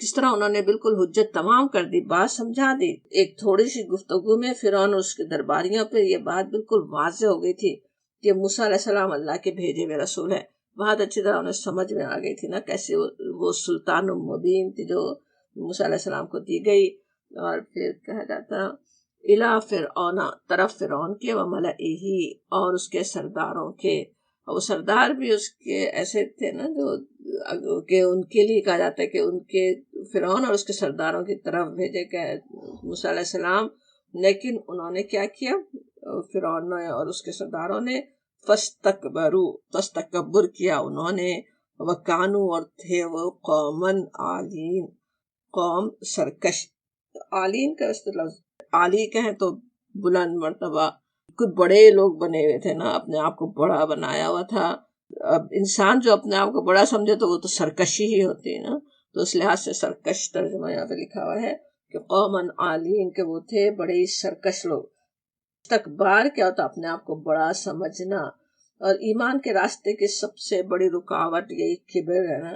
کس طرح انہوں نے بالکل حجت تمام کر دی، بات سمجھا دی. ایک تھوڑی سی گفتگو میں فرعون اور اس کے درباریوں پہ یہ بات بالکل واضح ہو گئی تھی کہ موسیٰ علیہ السلام اللہ کے بھیجے ہوئے رسول ہے. بہت اچھی طرح انہیں سمجھ میں آ گئی تھی نا کیسے وہ سلطان مبین تھی جو موسیٰ علیہ السلام کو دی گئی. اور پھر کہا جاتا الا فرعون، طرف فرعون کے، وملئہ، اور اس کے سرداروں کے. اور وہ سردار بھی اس کے ایسے تھے نا جو کہ ان کے لیے کہا جاتا ہے کہ ان کے فرعون اور اس کے سرداروں کی طرف بھیجے گئے موسیٰ علیہ السلام. لیکن انہوں نے کیا کیا، فرعون اور اس کے سرداروں نے تکبر کیا انہوں نے. وکانو، اور تھے وہ قومن عالین، قوم سرکش. عالین کا اصطلاح عالی کہیں تو بلند مرتبہ، کچھ بڑے لوگ بنے ہوئے تھے نا، اپنے آپ کو بڑا بنایا ہوا تھا. اب انسان جو اپنے آپ کو بڑا سمجھے تو وہ تو سرکشی ہی ہوتی ہے نا. تو اس لحاظ سے سرکش ترجمہ یہاں پہ لکھا ہوا ہے کہ قومن عالین، کہ وہ تھے بڑے سرکش لوگ. استکبار کیا ہوتا، اپنے آپ کو بڑا سمجھنا. اور ایمان کے راستے کی سب سے بڑی رکاوٹ یہی کبر ہے نا،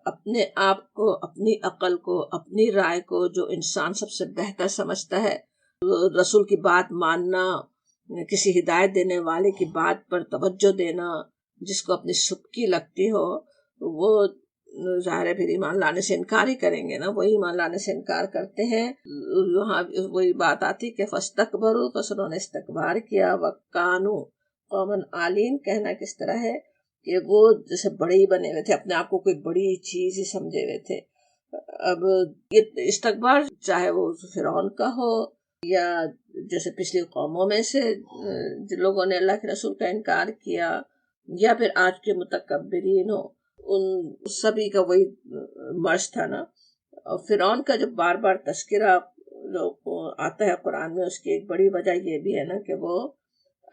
اپنے آپ کو، اپنی عقل کو، اپنی رائے کو جو انسان سب سے بہتر سمجھتا ہے، رسول کی بات ماننا، کسی ہدایت دینے والے کی بات پر توجہ دینا، جس کو اپنی سبکی لگتی ہو، وہ ظاہر ہے پھر ایمان لانے سے انکار ہی کریں گے نا، وہی ایمان لانے سے انکار کرتے ہیں۔ وہاں وہی بات آتی کہ فاستکبروا، پس انہوں نے استکبار کیا، وکانوا قوما عالین، کہنا کس طرح ہے کہ وہ جیسے بڑے ہی بنے ہوئے تھے، اپنے آپ کو کوئی بڑی چیز ہی سمجھے ہوئے تھے۔ اب یہ استکبار چاہے وہ فرعون کا ہو یا جیسے پچھلی قوموں میں سے جن لوگوں نے اللہ کے رسول کا انکار کیا، یا پھر آج کے متکبرین ہو، ان سبھی کا وہی مرض تھا نا۔ اور فرعون کا جو بار بار تذکرہ آتا ہے قرآن میں، اس کی ایک بڑی وجہ یہ بھی ہے نا کہ وہ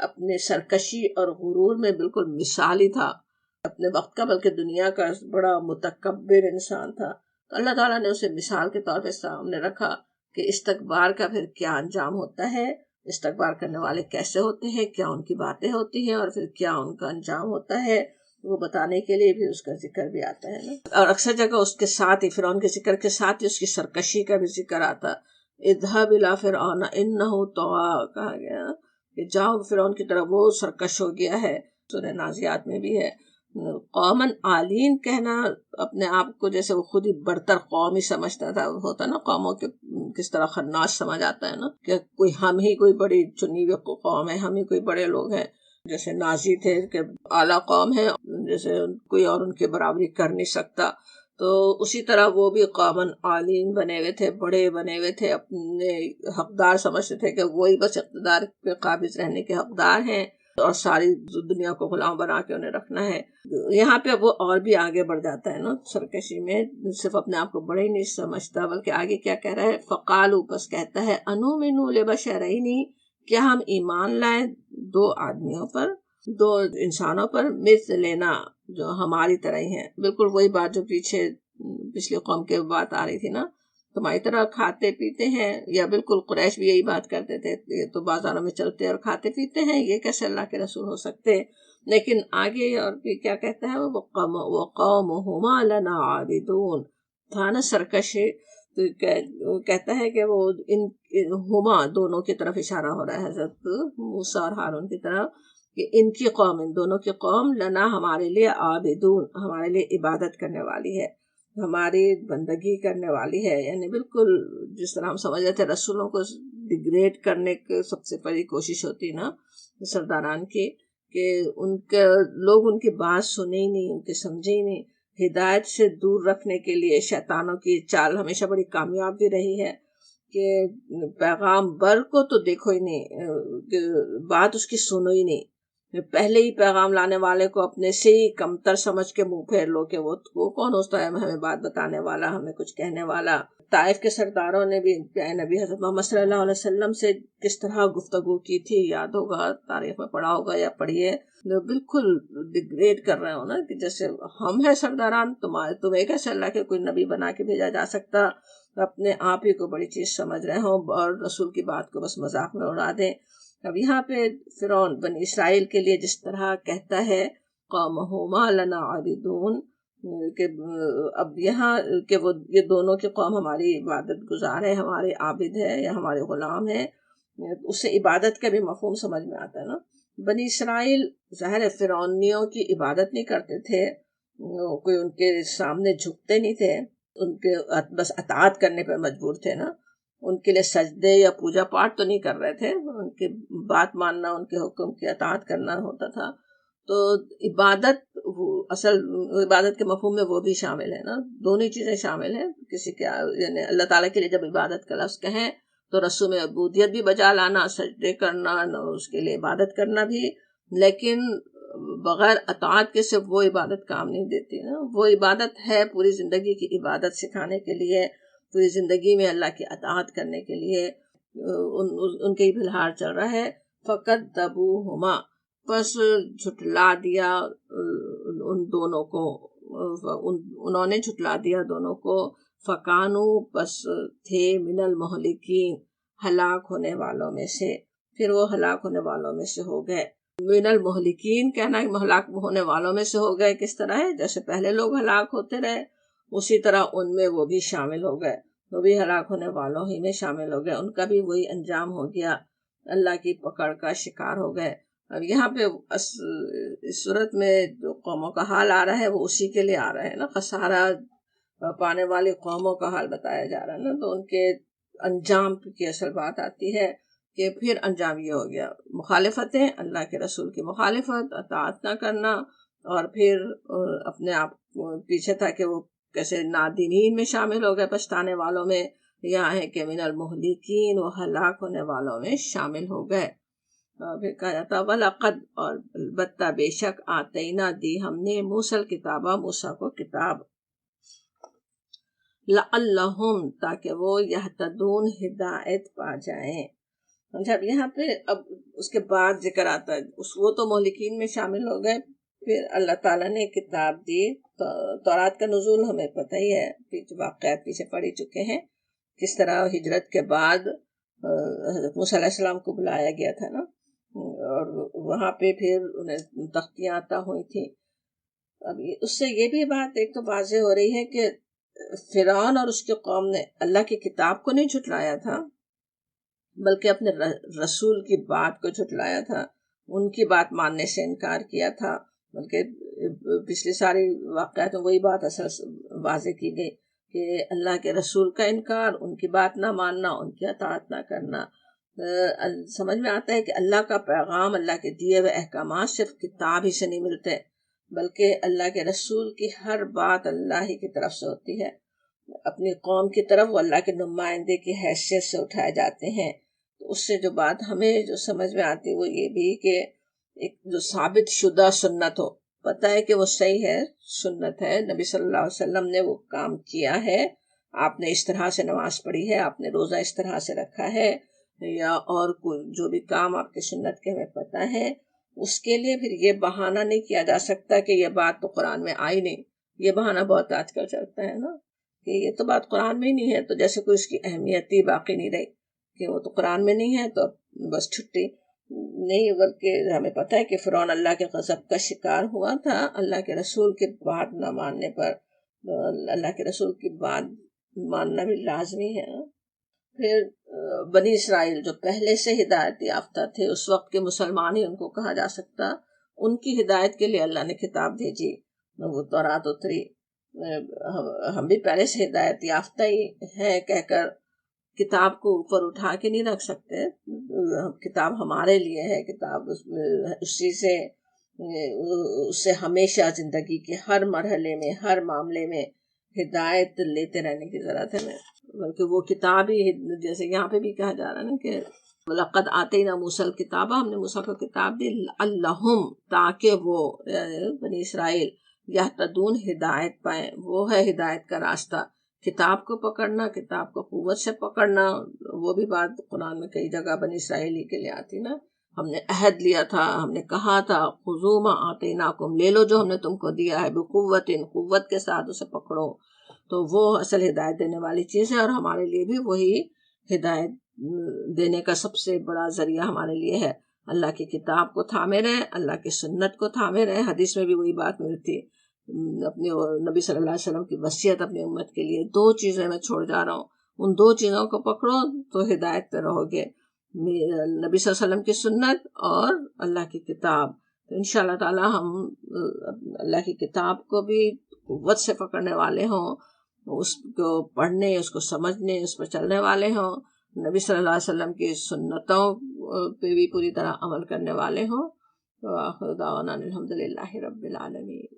اپنے سرکشی اور غرور میں بالکل مثالی تھا، اپنے وقت کا بلکہ دنیا کا بڑا متکبر انسان تھا۔ تو اللہ تعالیٰ نے اسے مثال کے طور پہ سامنے رکھا کہ استکبار کا پھر کیا انجام ہوتا ہے، استکبار کرنے والے کیسے ہوتے ہیں، کیا ان کی باتیں ہوتی ہیں، اور پھر کیا ان کا انجام ہوتا ہے، وہ بتانے کے لیے بھی اس کا ذکر بھی آتا ہے نا۔ اور اکثر جگہ اس کے ساتھ ہی، فرعون کے ذکر کے ساتھ ہی، اس کی سرکشی کا بھی ذکر آتا، اذهب الى فرعون انه طغى، کہا گیا کہ جاؤ فرعون کی طرف، وہ سرکش ہو گیا ہے۔ سورہ نازیات میں بھی ہے۔ قومن عالین کہنا، اپنے آپ کو جیسے وہ خود ہی برتر قوم ہی سمجھتا تھا، ہوتا نا قوموں کے کس طرح خناس سمجھ آتا ہے نا کہ کوئی ہم ہی کوئی بڑی چنی ہوئی قوم ہے، ہم ہی کوئی بڑے لوگ ہیں، جیسے نازی تھے کہ اعلیٰ قوم ہے، جیسے کوئی اور ان کے برابری کر نہیں سکتا۔ تو اسی طرح وہ بھی قومن عالین بنے ہوئے تھے، بڑے بنے ہوئے تھے، اپنے حقدار سمجھتے تھے کہ وہی بس اقتدار پہ قابض رہنے کے حقدار ہیں اور ساری دنیا کو غلام بنا کے انہیں رکھنا ہے۔ یہاں پہ وہ اور بھی آگے بڑھ جاتا ہے نا سرکشی میں، صرف اپنے آپ کو بڑے ہی نہیں سمجھتا بلکہ آگے کیا کہہ رہا ہے، فقالوا، بس کہتا ہے، انؤمن لبشرین، کیا ہم ایمان لائیں دو آدمیوں پر، دو انسانوں پر، مثلنا، جو ہماری طرح ہی ہیں۔ بالکل وہی بات جو پچھلی قوم کے بات آ رہی تھی نا، تمہاری طرح کھاتے پیتے ہیں، یا بالکل قریش بھی یہی بات کرتے تھے، یہ تو بازاروں میں چلتے اور کھاتے پیتے ہیں، یہ کیسے اللہ کے رسول ہو سکتے؟ لیکن آگے اور بھی کیا کہتا ہے، وہ قومہما لنا عابدون، تھا نا سرکش، تو کہتا ہے کہ وہ ان ہما، دونوں کی طرف اشارہ ہو رہا ہے حضرت موسیٰ اور ہارون کی طرف، کہ ان کی قوم، ان دونوں کی قوم، لنا، ہمارے لیے، عابدون، ہمارے لیے عبادت کرنے والی ہے، ہماری بندگی کرنے والی ہے۔ یعنی بالکل جس طرح ہم سمجھ رہے تھے رسولوں کو ڈیگریڈ کرنے کی سب سے بڑی کوشش ہوتی نا سرداران کی، کہ ان کے لوگ ان کی بات سنے ہی نہیں، ان کے سمجھے ہی نہیں، ہدایت سے دور رکھنے کے لیے شیطانوں کی چال ہمیشہ بڑی کامیاب بھی رہی ہے کہ پیغام بر کو تو دیکھو ہی نہیں، بات اس کی سنو ہی نہیں، پہلے ہی پیغام لانے والے کو اپنے سے ہی کمتر سمجھ کے منہ پھیر لو کہ وہ کون ہوتا ہے ہمیں بات بتانے والا، ہمیں کچھ کہنے والا۔ طائف کے سرداروں نے بھی نبی حضرت محمد صلی اللہ علیہ وسلم سے کس طرح گفتگو کی تھی، یاد ہوگا، تاریخ میں پڑھا ہوگا یا پڑھیے، بالکل ڈیگریڈ کر رہے ہو نا، کہ جیسے ہم ہیں سرداران، تمہیں کیسے اللہ کے کوئی نبی بنا کے بھیجا جا سکتا، اپنے آپ ہی کو بڑی چیز سمجھ رہے ہوں اور رسول کی بات کو بس مذاق میں اڑا دیں۔ اب یہاں پہ فرعون بنی اسرائیل کے لیے جس طرح کہتا ہے قومہما لنا عابدون، کہ اب یہاں کہ وہ یہ دونوں کی قوم ہماری عبادت گزار ہے، ہمارے عابد ہے یا ہمارے غلام ہے، اس سے عبادت کا بھی مفہوم سمجھ میں آتا ہے نا۔ بنی اسرائیل ظاہر ہے فرعونیوں کی عبادت نہیں کرتے تھے، کوئی ان کے سامنے جھکتے نہیں تھے، ان کے بس اطاعت کرنے پر مجبور تھے نا، ان کے لیے سجدے یا پوجا پاٹ تو نہیں کر رہے تھے، ان کی بات ماننا، ان کے حکم کی اطاعت کرنا ہوتا تھا۔ تو عبادت، اصل عبادت کے مفہوم میں وہ بھی شامل ہے نا، دونوں چیزیں شامل ہیں، کسی کے یعنی اللہ تعالیٰ کے لیے جب عبادت کا لفظ کہیں تو رسوم عبودیت بھی بجا لانا، سجدے کرنا، اس کے لیے عبادت کرنا بھی، لیکن بغیر اطاعت کے سے وہ عبادت کام نہیں دیتی نا۔ وہ عبادت ہے پوری زندگی کی عبادت سکھانے کے لیے، پوری زندگی میں اللہ کی اطاعت کرنے کے لیے ان کے بلہار چل رہا ہے۔ فَكَذَّبُوهُمَا، پس جھٹلا دیا ان دونوں کو، انہوں نے جھٹلا دیا دونوں کو، فَكَانُوا، پس تھے، مِنَ الْمُهْلِكِينَ، ہلاک ہونے والوں میں سے، پھر وہ ہلاک ہونے والوں میں سے ہو گئے۔ من المہلکین کہنا کہ ہلاک ہونے والوں میں سے ہو گئے، کس طرح ہے جیسے پہلے لوگ ہلاک ہوتے رہے اسی طرح ان میں وہ بھی شامل ہو گئے، وہ بھی ہلاک ہونے والوں ہی میں شامل ہو گئے، ان کا بھی وہی انجام ہو گیا، اللہ کی پکڑ کا شکار ہو گئے۔ اب یہاں پہ اس صورت میں جو قوموں کا حال آ رہا ہے وہ اسی کے لیے آ رہا ہے نا، خسارہ پانے والی قوموں کا حال بتایا جا رہا ہے نا، تو ان کے انجام کی اصل بات آتی ہے کہ پھر انجام یہ ہو گیا، مخالفتیں، اللہ کے رسول کی مخالفت، اطاعت نہ کرنا، اور پھر اپنے آپ پیچھے تھا کہ وہ کیسے نادمین میں شامل ہو گئے، پچھتانے والوں میں، یہاں ہے کہ من المہلکین، وہ ہلاک ہونے والوں میں شامل ہو گئے۔ پھر کہا جاتا وَلَقَدْ، اور البتہ بے شک، آتینا، دی ہم نے، موسیٰ الکتابہ، موسیٰ کو کتاب، لعلہم، تاکہ وہ یہتدون، ہدایت پا جائیں۔ جب یہاں پہ اب اس کے بعد ذکر آتا ہے وہ تو مہلکین میں شامل ہو گئے، پھر اللہ تعالیٰ نے کتاب دی۔ تورات کا نزول ہمیں پتہ ہی ہے، واقعات پیچھے پڑ ہی چکے ہیں، کس طرح ہجرت کے بعد حضرت موسیٰ علیہ السلام کو بلایا گیا تھا نا، اور وہاں پہ پھر انہیں تختیاں عطا ہوئی تھیں۔ اب اس سے یہ بھی بات ایک تو واضح ہو رہی ہے کہ فرعون اور اس کی قوم نے اللہ کی کتاب کو نہیں جھٹلایا تھا، بلکہ اپنے رسول کی بات کو جھٹلایا تھا، ان کی بات ماننے سے انکار کیا تھا، بلکہ پچھلی ساری واقعات میں وہی بات اصل واضح کی گئی کہ اللہ کے رسول کا انکار، ان کی بات نہ ماننا، ان کی اطاعت نہ کرنا۔ سمجھ میں آتا ہے کہ اللہ کا پیغام، اللہ کے دیے ہوئے احکامات صرف کتاب ہی سے نہیں ملتے، بلکہ اللہ کے رسول کی ہر بات اللہ ہی کی طرف سے ہوتی ہے، اپنی قوم کی طرف وہ اللہ کے نمائندے کی حیثیت سے اٹھائے جاتے ہیں۔ تو اس سے جو بات ہمیں جو سمجھ میں آتی وہ یہ بھی کہ ایک جو ثابت شدہ سنت ہو، پتہ ہے کہ وہ صحیح ہے، سنت ہے، نبی صلی اللہ علیہ وسلم نے وہ کام کیا ہے، آپ نے اس طرح سے نماز پڑھی ہے، آپ نے روزہ اس طرح سے رکھا ہے، یا اور کوئی جو بھی کام آپ کی سنت کے ہمیں پتہ ہے، اس کے لیے پھر یہ بہانہ نہیں کیا جا سکتا کہ یہ بات تو قرآن میں آئی نہیں۔ یہ بہانہ بہت آج کل چلتا ہے نا کہ یہ تو بات قرآن میں ہی نہیں ہے، تو جیسے کوئی اس کی اہمیت ہی باقی نہیں رہی کہ وہ تو قرآن میں نہیں ہے تو بس چھٹی نہیں، بلکہ ہمیں پتہ ہے کہ فرعون اللہ کے غضب کا شکار ہوا تھا اللہ کے رسول کی بات نہ ماننے پر، اللہ کے رسول کی بات ماننا بھی لازمی ہے۔ پھر بنی اسرائیل جو پہلے سے ہدایت یافتہ تھے، اس وقت کے مسلمان ہی ان کو کہا جا سکتا، ان کی ہدایت کے لیے اللہ نے کتاب بھیجی، وہ تورات اتری۔ ہم بھی پہلے سے ہدایت یافتہ ہی ہیں کہہ کر کتاب کو اوپر اٹھا کے نہیں رکھ سکتے، کتاب ہمارے لیے ہے، کتاب اسی سے اس سے ہمیشہ زندگی کے ہر مرحلے میں، ہر معاملے میں ہدایت لیتے رہنے کی ضرورت ہے، بلکہ وہ کتاب ہی جیسے یہاں پہ بھی کہا جا رہا ہے نا کہ لقد آتینا موسیٰ الکتابہ، ہم نے موسیٰ کو کتاب دی، لعلہم، تاکہ وہ بنی اسرائیل یہتدون، ہدایت پائیں، وہ ہے ہدایت کا راستہ، کتاب کو پکڑنا، کتاب کو قوت سے پکڑنا۔ وہ بھی بات قرآن میں کئی جگہ بنی اسرائیلی کے لیے آتی نا، ہم نے عہد لیا تھا، ہم نے کہا تھا خذوا ما آتیناکم، لے لو جو ہم نے تم کو دیا ہے، بقوت، قوت کے ساتھ اسے پکڑو، تو وہ اصل ہدایت دینے والی چیز ہے، اور ہمارے لیے بھی وہی ہدایت دینے کا سب سے بڑا ذریعہ ہمارے لیے ہے۔ اللہ کی کتاب کو تھامے رہے، اللہ کی سنت کو تھامے رہے، حدیث میں بھی وہی بات ملتی، اپنے نبی صلی اللہ علیہ وسلم کی وصیت اپنی امت کے لیے، دو چیزیں میں چھوڑ جا رہا ہوں، ان دو چیزوں کو پکڑو تو ہدایت پہ رہو گے، نبی صلی اللہ علیہ وسلم کی سنت اور اللہ کی کتاب۔ تو انشاءاللہ تعالی ہم اللہ کی کتاب کو بھی قوت سے پکڑنے والے ہوں، اس کو پڑھنے، اس کو سمجھنے، اس پر چلنے والے ہوں، نبی صلی اللہ علیہ وسلم کی سنتوں پہ بھی پوری طرح عمل کرنے والے ہوں۔ وآخر دعوانا الحمدللہ رب العالمین۔